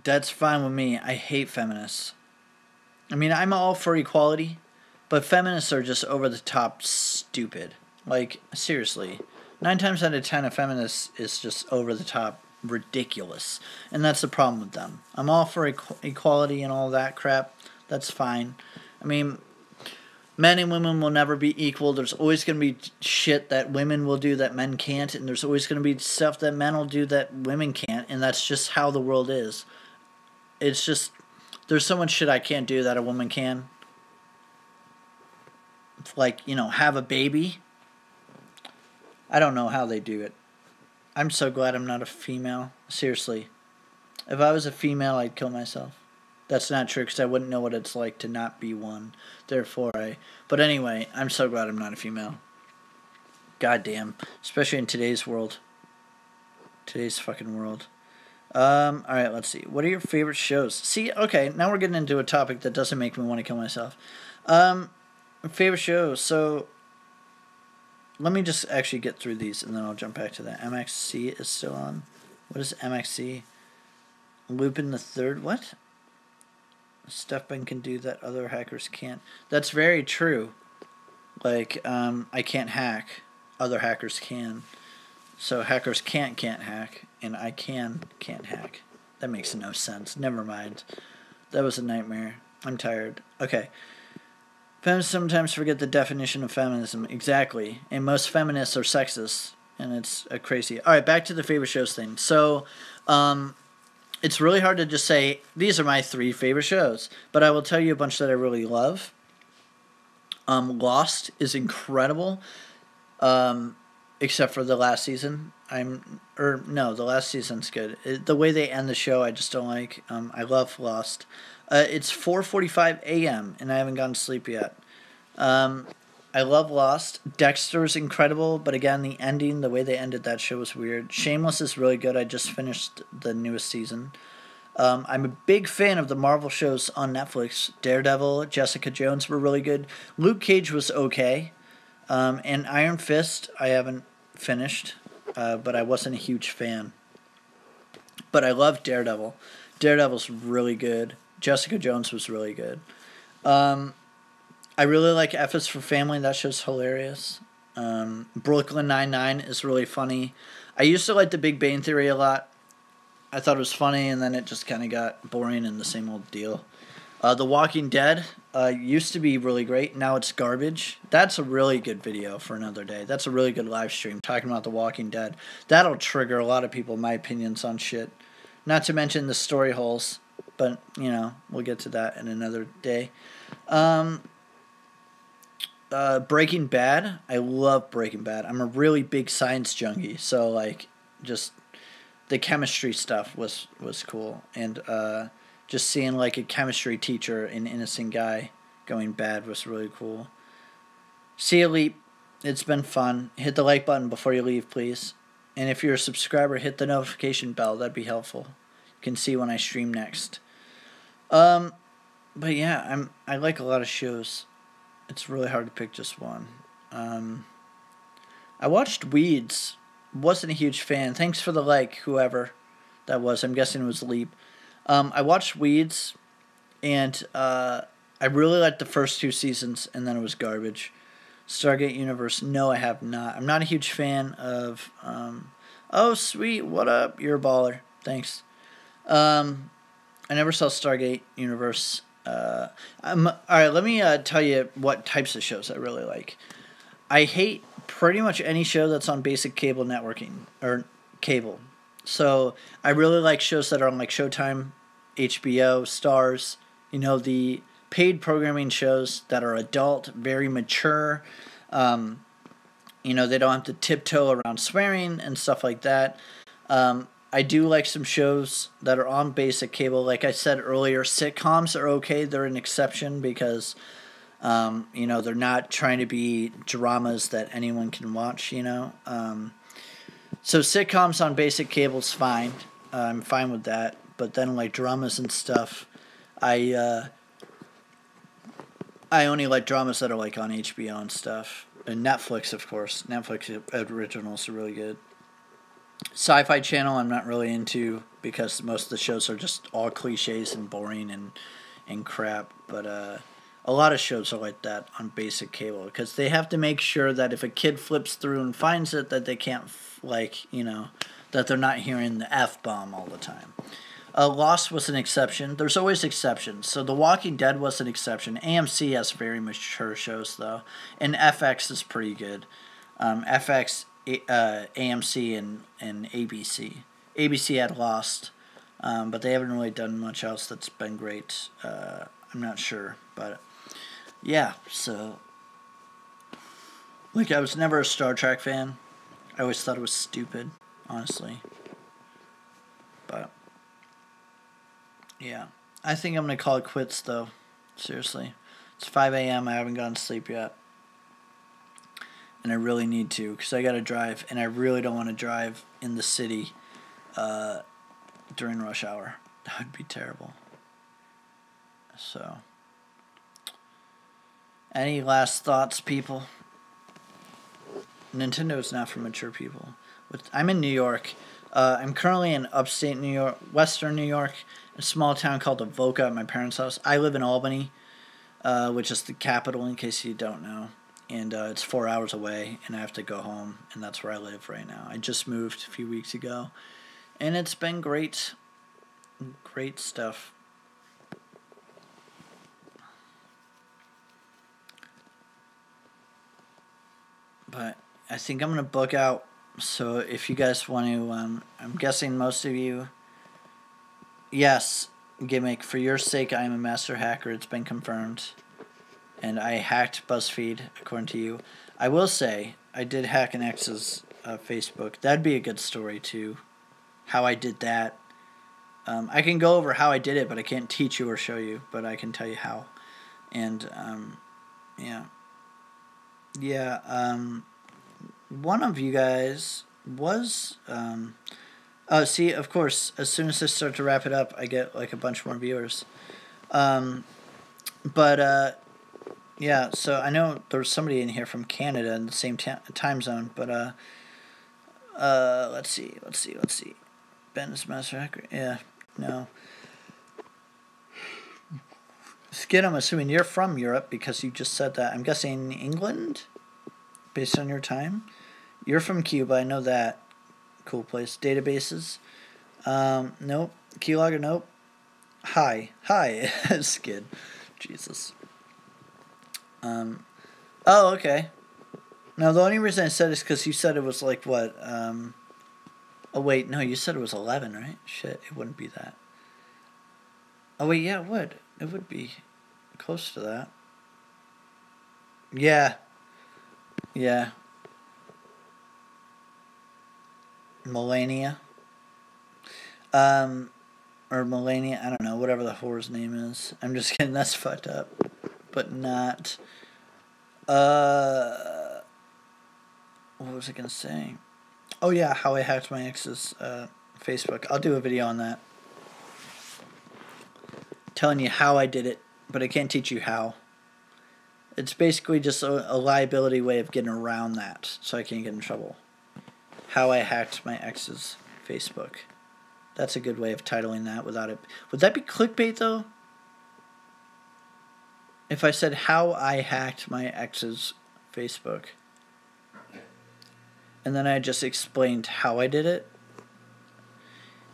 That's fine with me. I hate feminists. I mean, I'm all for equality, but feminists are just over the top stupid. Like, seriously. 9 times out of 10, a feminist is just over the top ridiculous. And that's the problem with them. I'm all for equality and all that crap. That's fine. I mean, men and women will never be equal. There's always going to be shit that women will do that men can't. And there's always going to be stuff that men will do that women can't. And that's just how the world is. It's just, there's so much shit I can't do that a woman can. Like, you know, have a baby. I don't know how they do it. I'm so glad I'm not a female. Seriously. If I was a female, I'd kill myself. That's not true because I wouldn't know what it's like to not be one. Therefore, But anyway, I'm so glad I'm not a female. Goddamn. Especially in today's world. Today's fucking world. Alright, let's see. What are your favorite shows? See, okay, now we're getting into a topic that doesn't make me want to kill myself. Favorite shows. So, let me just actually get through these and then I'll jump back to that. MXC is still on. What is MXC? Lupin the Third? What? Stuff Ben can do that other hackers can't. That's very true. Like, I can't hack. Other hackers can. So hackers can't hack, and I can't hack. That makes no sense. Never mind. That was a nightmare. I'm tired. Okay. Feminists sometimes forget the definition of feminism. Exactly. And most feminists are sexist, and it's crazy. All right, back to the favorite shows thing. So, it's really hard to just say, these are my 3 favorite shows. But I will tell you a bunch that I really love. Lost is incredible. Except for the last season. The last season's good. The way they end the show, I just don't like. I love Lost. It's 4:45 a.m. and I haven't gone to sleep yet. I love Lost. Dexter's incredible, but again, the ending, the way they ended that show was weird. Shameless is really good. I just finished the newest season. I'm a big fan of the Marvel shows on Netflix. Daredevil, Jessica Jones were really good. Luke Cage was okay. And Iron Fist, I haven't finished, but I wasn't a huge fan. But I love Daredevil. Daredevil's really good. Jessica Jones was really good. I really like F is for Family. That show's hilarious. Brooklyn Nine-Nine is really funny. I used to like The Big Bang Theory a lot. I thought it was funny, and then it just kind of got boring and the same old deal. The Walking Dead used to be really great. Now it's garbage. That's a really good video for another day. That's a really good live stream talking about The Walking Dead. That'll trigger a lot of people, my opinions on shit. Not to mention the story holes. But, you know, we'll get to that in another day. Breaking Bad. I love Breaking Bad. I'm a really big science junkie. So, like, just the chemistry stuff was cool. And, just seeing like a chemistry teacher, an innocent guy, going bad was really cool. See you, Leap. It's been fun. Hit the like button before you leave, please. And if you're a subscriber, hit the notification bell. That'd be helpful. You can see when I stream next. But yeah, I like a lot of shows. It's really hard to pick just one. I watched Weeds. Wasn't a huge fan. Thanks for the like, whoever. that was. I'm guessing it was Leap. I watched Weeds, and I really liked the first 2 seasons, and then it was garbage. Stargate Universe, no, I have not. I'm not a huge fan of. Oh, sweet, what up? You're a baller. Thanks. I never saw Stargate Universe. All right, let me tell you what types of shows I really like. I hate pretty much any show that's on basic cable networking or cable. So I really like shows that are on like Showtime, HBO, Stars. You know, the paid programming shows that are adult, very mature. You know, they don't have to tiptoe around swearing and stuff like that. I do like some shows that are on basic cable. Like I said earlier, sitcoms are okay. They're an exception because, you know, they're not trying to be dramas that anyone can watch, you know. So sitcoms on basic cable is fine. I'm fine with that. But then like dramas and stuff, I only like dramas that are like on HBO and stuff. And Netflix, of course. Netflix originals are really good. Sci-Fi Channel I'm not really into because most of the shows are just all cliches and boring and crap. But a lot of shows are like that on basic cable because they have to make sure that if a kid flips through and finds it, that they can't, like, you know, that they're not hearing the F-bomb all the time. Lost was an exception. There's always exceptions. So The Walking Dead was an exception. AMC has very mature shows, though. And FX is pretty good. FX, AMC, and ABC. ABC had Lost, but they haven't really done much else that's been great. I'm not sure. But, yeah, so... Like, I was never a Star Trek fan. I always thought it was stupid, honestly. But... yeah. I think I'm going to call it quits, though. Seriously. It's 5 a.m. I haven't gone to sleep yet. And I really need to, because I got to drive. And I really don't want to drive in the city during rush hour. That would be terrible. So. Any last thoughts, people? Nintendo is not for mature people. I'm in New York. I'm currently in upstate New York, western New York, a small town called Avoca at my parents' house. I live in Albany, which is the capital, in case you don't know. And it's 4 hours away, and I have to go home, and that's where I live right now. I just moved a few weeks ago, and it's been great. Great stuff. But I think I'm going to book out. So if you guys want to, I'm guessing most of you, yes, Gimmick, for your sake, I am a master hacker. It's been confirmed. And I hacked BuzzFeed, according to you. I will say, I did hack an ex's Facebook. That'd be a good story, too. How I did that. I can go over how I did it, but I can't teach you or show you. But I can tell you how. And, yeah. Yeah, one of you guys was... oh, see, of course, as soon as I start to wrap it up, I get, like, a bunch more viewers. Yeah, so I know there was somebody in here from Canada in the same time zone, but, let's see. Ben's Master Hacker, yeah, no. Skid, I'm assuming you're from Europe because you just said that. I'm guessing England, based on your time. You're from Cuba, I know that. Cool place. Databases. Nope. Keylogger, nope. Hi, Skid. Jesus. Oh, okay. No, the only reason I said it is because you said it was like, what, oh, wait, no, you said it was 11, right? Shit, it wouldn't be that. Oh, wait, yeah, it would. It would be close to that. Yeah. Yeah. Melania. Or Melania, I don't know, whatever the whore's name is. I'm just kidding, that's fucked up. But not. What was I gonna say? Oh yeah, how I hacked my ex's Facebook. I'll do a video on that. Telling you how I did it, but I can't teach you how. It's basically just a liability way of getting around that, so I can't get in trouble. How I hacked my ex's Facebook. That's a good way of titling that without it. Would that be clickbait, though? If I said how I hacked my ex's Facebook, and then I just explained how I did it,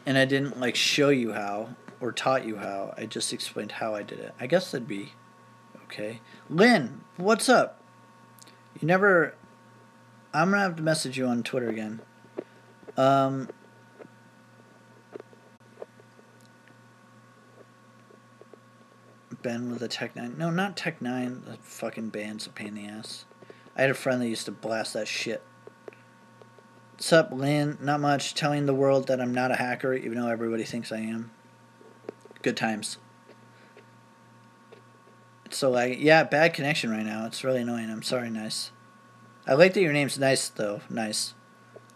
and I didn't, like, show you how or taught you how. I just explained how I did it. I guess that'd be okay. Lynn, what's up? You never... I'm going to have to message you on Twitter again. Ben with a Tech 9. No, not Tech 9. The fucking band's a pain in the ass. I had a friend that used to blast that shit. What's up, Lynn? Not much. Telling the world that I'm not a hacker, even though everybody thinks I am. Good times. So, like, yeah, bad connection right now. It's really annoying. I'm sorry, Nice. I like that your name's Nice, though. Nice.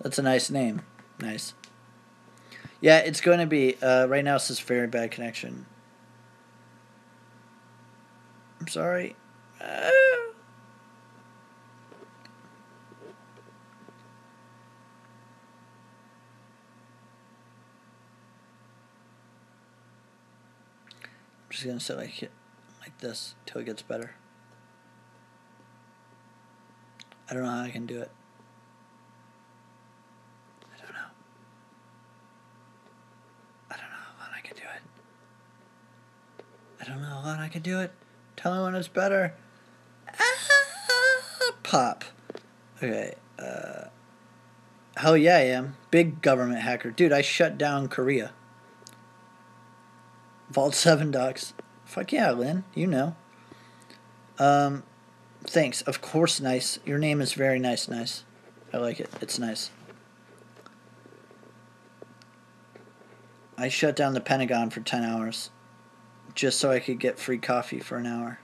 That's a nice name. Nice. Yeah, it's going to be. Right now, it says very bad connection. I'm sorry. I'm just going to sit like this till it gets better. I don't know how I can do it. I don't know how long I can do it. I don't know how long I can do it. Tell me when it's better. Pop. Okay. Hell yeah, I am. Big government hacker. Dude, I shut down Korea. Vault 7 docs. Fuck yeah, Lynn. You know. Thanks. Of course, Nice. Your name is very nice, Nice. I like it. It's nice. I shut down the Pentagon for 10 hours. Just so I could get free coffee for an hour.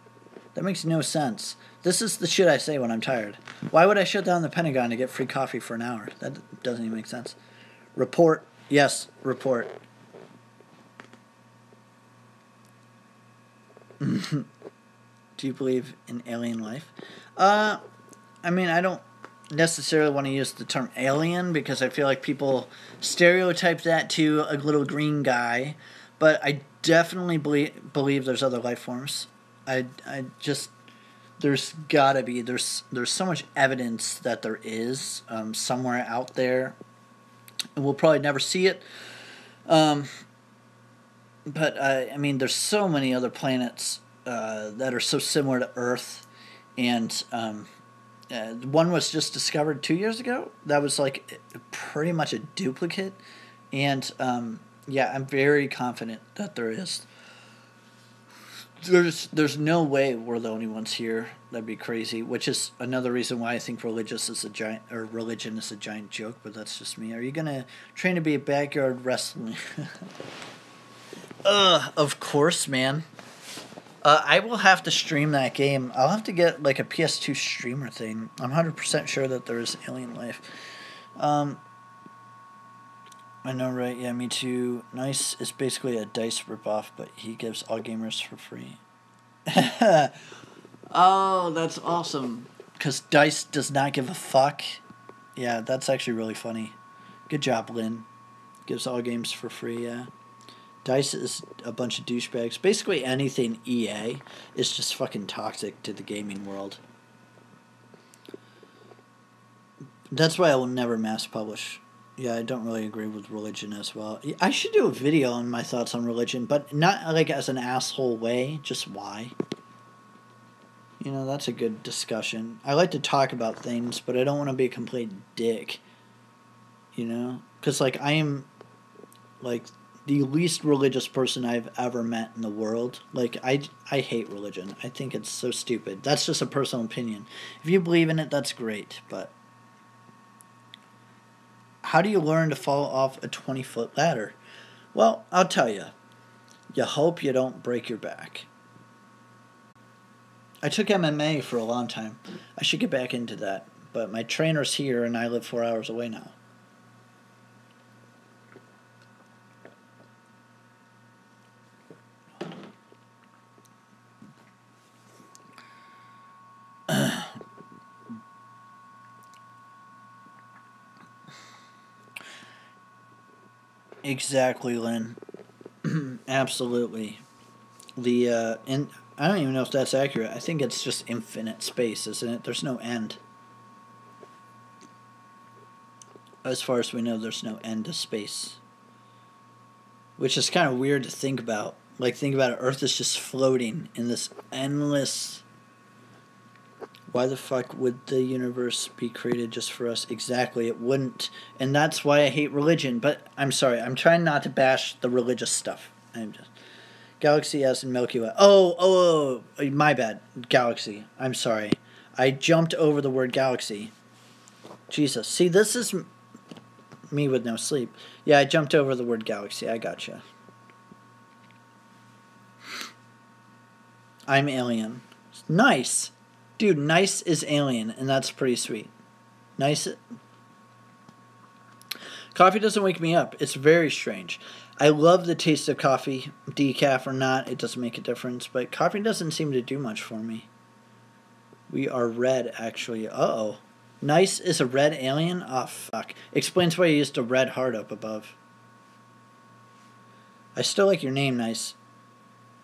That makes no sense. This is the shit I say when I'm tired. Why would I shut down the Pentagon to get free coffee for an hour? That doesn't even make sense. Report. Yes, report. Do you believe in alien life? I mean, I don't necessarily want to use the term alien because I feel like people stereotype that to a little green guy, but I definitely believe there's other life forms. I just... There's gotta be. There's so much evidence that there is somewhere out there. And we'll probably never see it. But, I mean, there's so many other planets that are so similar to Earth. And one was just discovered 2 years ago. That was, like, pretty much a duplicate. And, yeah, I'm very confident that there is. There's no way we're the only ones here. That'd be crazy. Which is another reason why I think religion is a giant joke. But that's just me. Are you gonna train to be a backyard wrestling? Of course, man. I will have to stream that game. I'll have to get like a PS2 streamer thing. I'm 100% sure that there is alien life. I know, right? Yeah, me too. Nice is basically a DICE ripoff, but he gives all gamers for free. Oh, that's awesome. Because DICE does not give a fuck. Yeah, that's actually really funny. Good job, Lynn. Gives all games for free, yeah. DICE is a bunch of douchebags. Basically anything EA is just fucking toxic to the gaming world. That's why I will never mass publish. Yeah, I don't really agree with religion as well. I should do a video on my thoughts on religion, but not like as an asshole way, just why. You know, that's a good discussion. I like to talk about things, but I don't want to be a complete dick. You know? Because, like, I am, like, the least religious person I've ever met in the world. Like, I hate religion. I think it's so stupid. That's just a personal opinion. If you believe in it, that's great, but... How do you learn to fall off a 20-foot ladder? Well, I'll tell you. You hope you don't break your back. I took MMA for a long time. I should get back into that. But my trainer's here and I live 4 hours away now. Exactly, Lynn. Absolutely. And I don't even know if that's accurate. I think it's just infinite space, isn't it? There's no end. As far as we know, there's no end to space. Which is kind of weird to think about. Like, think about it. Earth is just floating in this endless. Why the fuck would the universe be created just for us? Exactly, it wouldn't. And that's why I hate religion. But I'm sorry, I'm trying not to bash the religious stuff. I'm just. Galaxy S and Milky Way. Oh, my bad. Galaxy. I'm sorry. I jumped over the word galaxy. Jesus. See, this is me with no sleep. Yeah, I jumped over the word galaxy. I gotcha. I'm alien. Nice. Dude, nice is alien, and that's pretty sweet. Nice. Coffee doesn't wake me up. It's very strange. I love the taste of coffee, decaf or not. It doesn't make a difference, but coffee doesn't seem to do much for me. We are red, actually. Uh-oh. Nice is a red alien? Oh, fuck. Explains why you used a red heart up above. I still like your name, Nice.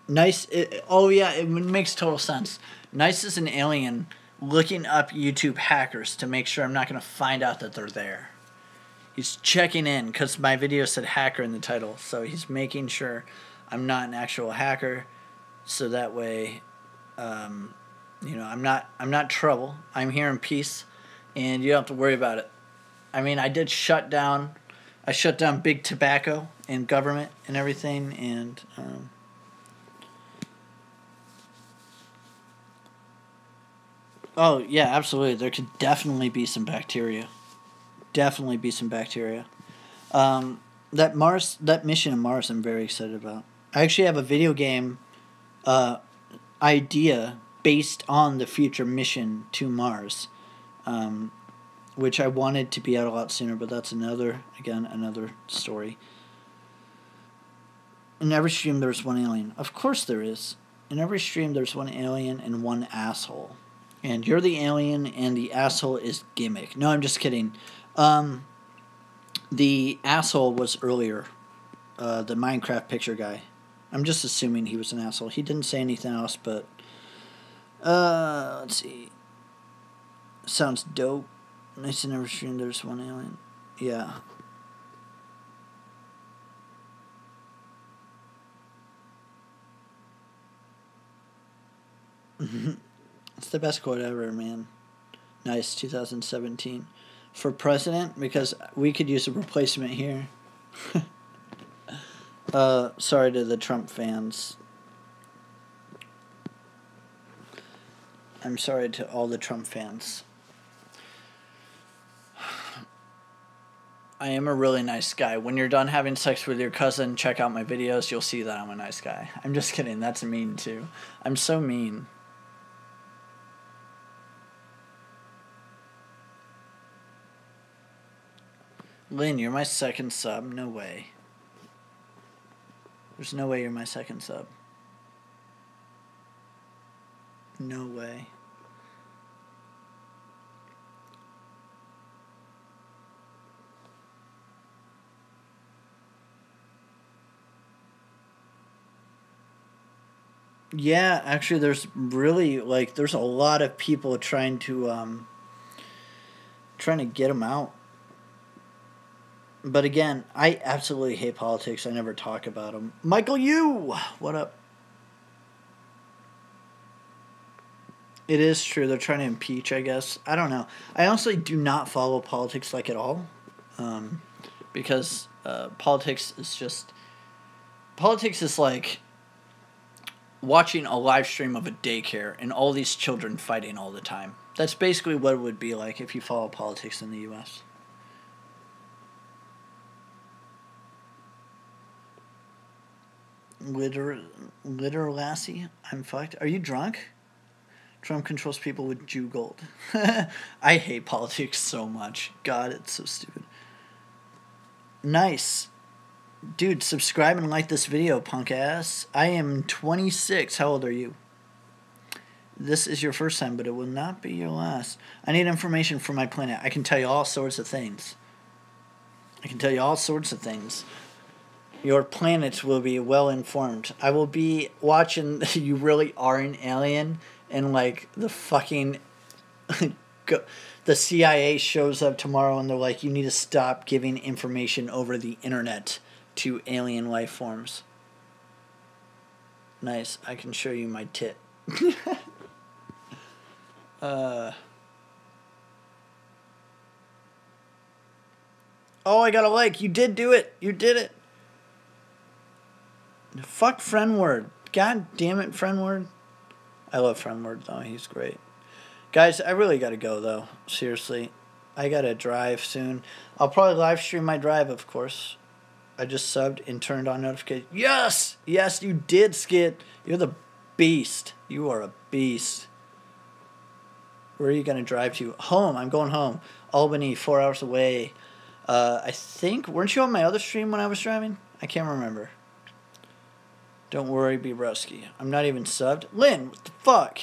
Nice. Oh, yeah, it makes total sense. Nice is an alien looking up YouTube hackers to make sure I'm not going to find out that they're there. He's checking in because my video said hacker in the title. So he's making sure I'm not an actual hacker. So that way, I'm not trouble. I'm here in peace, and you don't have to worry about it. I mean, I shut down big tobacco and government and everything, and oh yeah, absolutely. There could definitely be some bacteria. Definitely be some bacteria. That mission in Mars, I'm very excited about. I actually have a video game idea based on the future mission to Mars, which I wanted to be out a lot sooner, but that's another story. In every stream, there's one alien. Of course there is. In every stream, there's one alien and one asshole. And you're the alien, and the asshole is Gimmick. No, I'm just kidding. The asshole was earlier. The Minecraft picture guy. I'm just assuming he was an asshole. He didn't say anything else, but let's see. Sounds dope. Nice in every stream. There's one alien. Yeah. It's the best quote ever, man. Nice, 2017. For president, because we could use a replacement here. Sorry to the Trump fans. I'm sorry to all the Trump fans. I am a really nice guy. When you're done having sex with your cousin, check out my videos. You'll see that I'm a nice guy. I'm just kidding. That's mean, too. I'm so mean. Lynn, you're my second sub. No way. There's no way you're my second sub. No way. Yeah, actually, there's really, there's a lot of people trying to get them out. But again, I absolutely hate politics. I never talk about them. Michael Yu, what up? It is true. They're trying to impeach, I guess. I don't know. I honestly do not follow politics at all. Because politics is like watching a live stream of a daycare and all these children fighting all the time. That's basically what it would be like if you follow politics in the U.S. Litter Lassie, I'm fucked. Are you drunk? Trump controls people with Jew gold. I hate politics so much. God, it's so stupid. Nice. Dude, subscribe and like this video, punk ass. I am 26. How old are you? This is your first time, but it will not be your last. I need information for my planet. I can tell you all sorts of things. Your planets will be well informed. I will be watching You Really Are an Alien, and like the fucking the CIA shows up tomorrow and they're like, you need to stop giving information over the internet to alien life forms. Nice. I can show you my tit. Oh, I got a like. You did do it. You did it. Fuck Friendword. God damn it, Friendword. I love Friendword, though. He's great. Guys, I really got to go, though. Seriously. I got to drive soon. I'll probably live stream my drive, of course. I just subbed and turned on notifications. Yes! Yes, you did, Skid. You're the beast. You are a beast. Where are you going to drive to? Home. I'm going home. Albany, 4 hours away. I think... Weren't you on my other stream when I was driving? I can't remember. Don't worry, be rusky. I'm not even subbed. Lynn, what the fuck?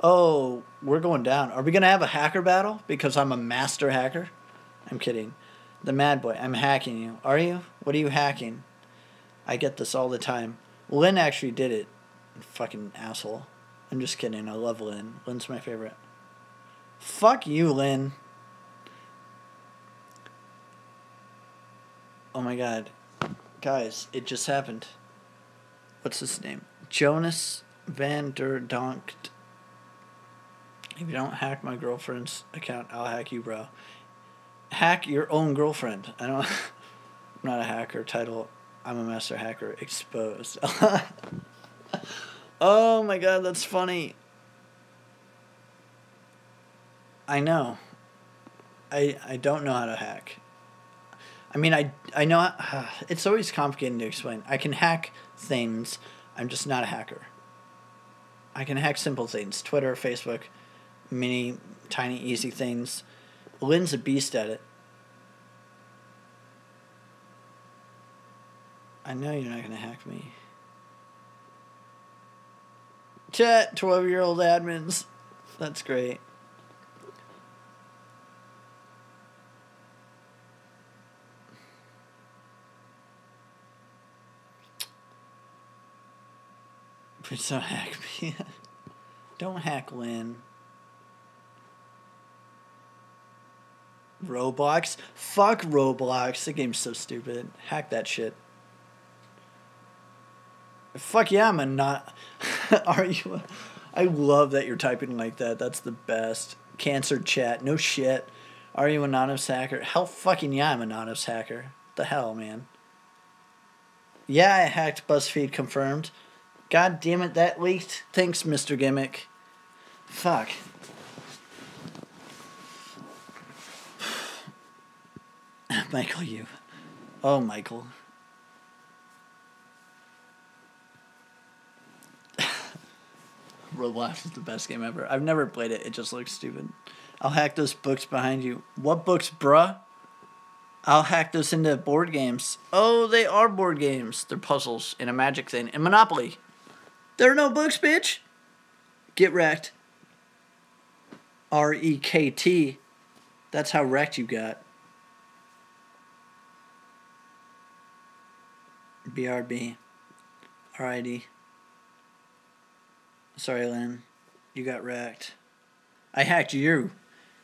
Oh, we're going down. Are we going to have a hacker battle? Because I'm a master hacker? I'm kidding. The Mad Boy. I'm hacking you. Are you? What are you hacking? I get this all the time. Lynn actually did it. Fucking asshole. I'm just kidding. I love Lynn. Lynn's my favorite. Fuck you, Lynn. Oh my god. Guys, it just happened. What's his name? Jonas Van Der Donk. If you don't hack my girlfriend's account, I'll hack you, bro. Hack your own girlfriend. I don't... I'm not a hacker. Title, I'm a master hacker. Exposed. Oh my god, that's funny. I know. I don't know how to hack. I mean, I know... It's always complicated to explain. I can hack things. I'm just not a hacker. I can hack simple things. Twitter, Facebook, mini, tiny, easy things. Lynn's a beast at it. I know you're not going to hack me. Chat, 12-year-old admins. That's great. Please don't hack me. Don't hack Lynn. Roblox? Fuck Roblox. The game's so stupid. Hack that shit. Fuck yeah, I'm a not... Are you... I love that you're typing like that. That's the best. Cancer chat. No shit. Are you an anonymous hacker? Hell fucking yeah, I'm an anonymous hacker. What the hell, man? Yeah, I hacked BuzzFeed confirmed. God damn it, that leaked. Thanks, Mr. Gimmick. Fuck. Michael, you. Oh, Michael. Roblox is the best game ever. I've never played it. It just looks stupid. I'll hack those books behind you. What books, bruh? I'll hack those into board games. Oh, they are board games. They're puzzles and a magic thing. And Monopoly. There are no books, bitch. Get wrecked. R-E-K-T. That's how wrecked you got. B-R-B. R-I-D. Sorry, Lynn. You got wrecked. I hacked you.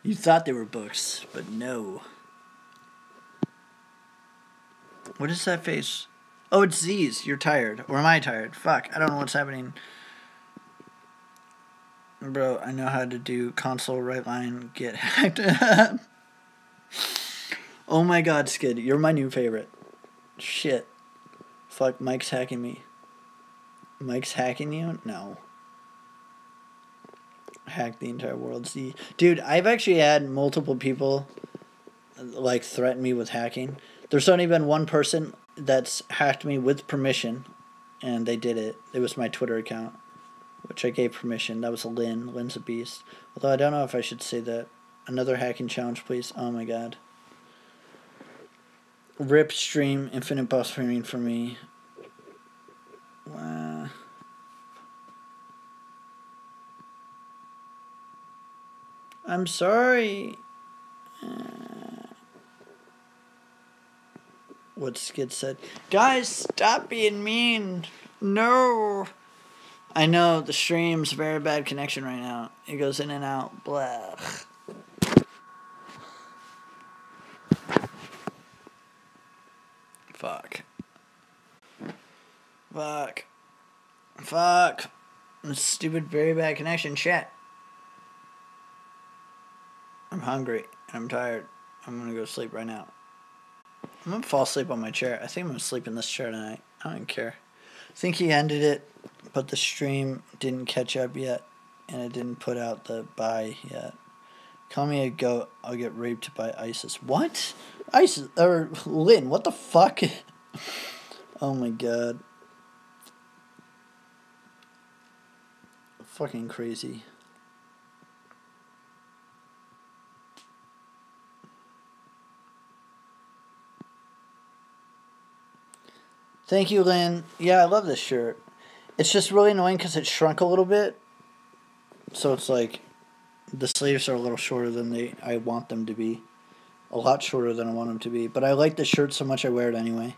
You thought they were books, but no. What is that face? Oh, it's Z's. You're tired. Or am I tired? Fuck. I don't know what's happening. Bro, I know how to do console right line get hacked. Oh my god, Skid. You're my new favorite. Shit. Fuck, Mike's hacking me. Mike's hacking you? No. Hack the entire world. See, dude, I've actually had multiple people like threaten me with hacking. There's only been one person that's hacked me with permission, and they did it. It was my Twitter account, which I gave permission. That was Lynn. Lynn's a beast. Although I don't know if I should say that. Another hacking challenge, please. Oh my god. RIP stream, infinite buffering for me. Wow. I'm sorry. what Skid said. Guys, stop being mean. No. I know the stream's very bad connection right now. It goes in and out. Blah. Fuck. Fuck. Fuck. This stupid, very bad connection. Shit. I'm hungry and I'm tired. I'm gonna go sleep right now. I'm gonna fall asleep on my chair. I think I'm gonna sleep in this chair tonight. I don't care. I think he ended it, but the stream didn't catch up yet, and it didn't put out the bye yet. Call me a goat, I'll get raped by ISIS. What? ISIS, or Lynn, what the fuck? Oh my god. Fucking crazy. Thank you, Lynn. Yeah, I love this shirt. It's just really annoying because it shrunk a little bit. So it's like the sleeves are a little shorter than I want them to be. A lot shorter than I want them to be. But I like the shirt so much I wear it anyway.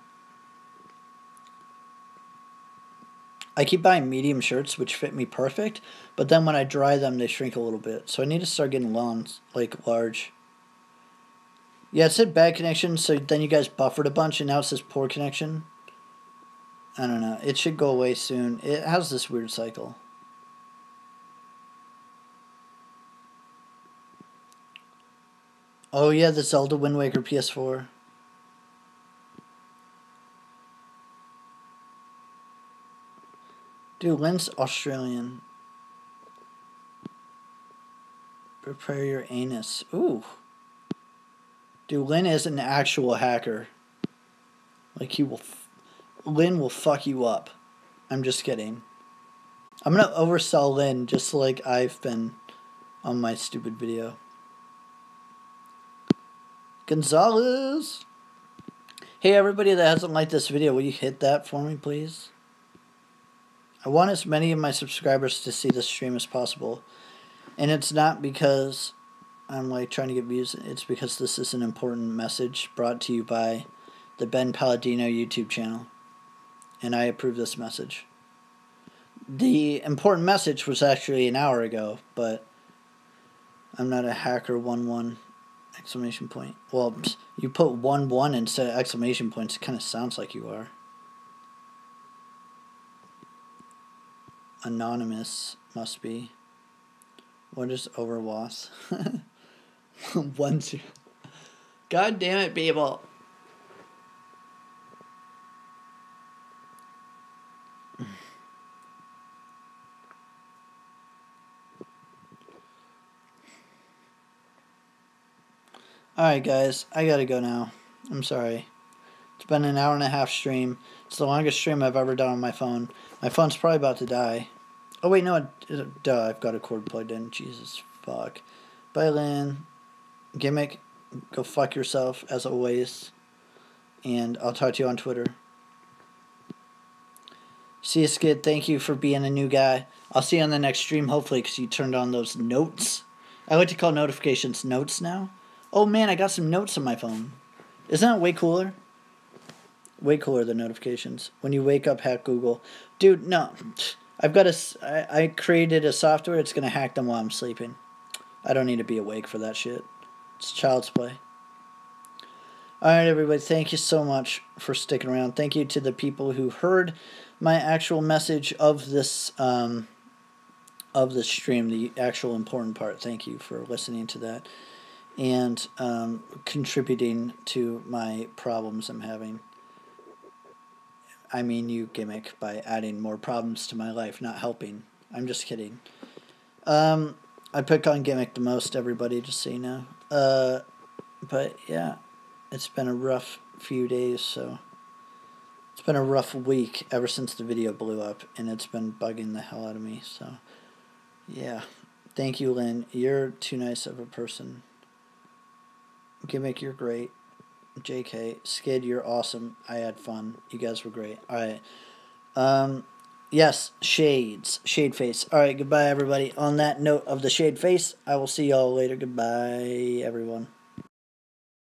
I keep buying medium shirts, which fit me perfect. But then when I dry them, they shrink a little bit. So I need to start getting lawns, like large. Yeah, it said bad connection, so then you guys buffered a bunch, and now it says poor connection. I don't know. It should go away soon. It has this weird cycle. Oh yeah, the Zelda Wind Waker PS4. Dude, Lynn's Australian. Prepare your anus. Ooh. Dude, Lynn is an actual hacker. Like, he will... Lynn will fuck you up. I'm just kidding. I'm gonna oversell Lynn just like I've been on my stupid video. Gonzalez! Hey, everybody that hasn't liked this video, will you hit that for me, please? I want as many of my subscribers to see this stream as possible. And it's not because I'm like trying to get views. It's because this is an important message brought to you by the Ben Palladino YouTube channel. And I approve this message. The important message was actually an hour ago, but I'm not a hacker 1-1 exclamation point. Well, you put 1-1 instead of exclamation points. It kind of sounds like you are. Anonymous must be. What is Overwath? 1-2. God damn it, people. Alright guys, I gotta go now. I'm sorry. It's been an hour and a half stream. It's the longest stream I've ever done on my phone. My phone's probably about to die. Oh wait, no, duh, I've got a cord plugged in. Jesus, fuck. Bye, Lynn. Gimmick, go fuck yourself, as always. And I'll talk to you on Twitter. See you, Skid. Thank you for being a new guy. I'll see you on the next stream, hopefully, because you turned on those notes. I like to call notifications notes now. Oh man, I got some notes on my phone. Isn't that way cooler? Way cooler than notifications. When you wake up, hack Google. Dude, no. I created a software. It's going to hack them while I'm sleeping. I don't need to be awake for that shit. It's child's play. Alright, everybody. Thank you so much for sticking around. Thank you to the people who heard my actual message of this stream, the actual important part. Thank you for listening to that. And contributing to my problems I'm having. I mean you, Gimmick, by adding more problems to my life, not helping. I'm just kidding. I pick on Gimmick the most, everybody, just so you know. But yeah, it's been a rough few days, so... It's been a rough week ever since the video blew up, and it's been bugging the hell out of me, so... Yeah. Thank you, Lynn. You're too nice of a person. Gimmick, you're great. JK, Skid, you're awesome. I had fun. You guys were great. Alright. Yes, shades. Shade face. Alright, goodbye, everybody. On that note of the shade face, I will see y'all later. Goodbye, everyone.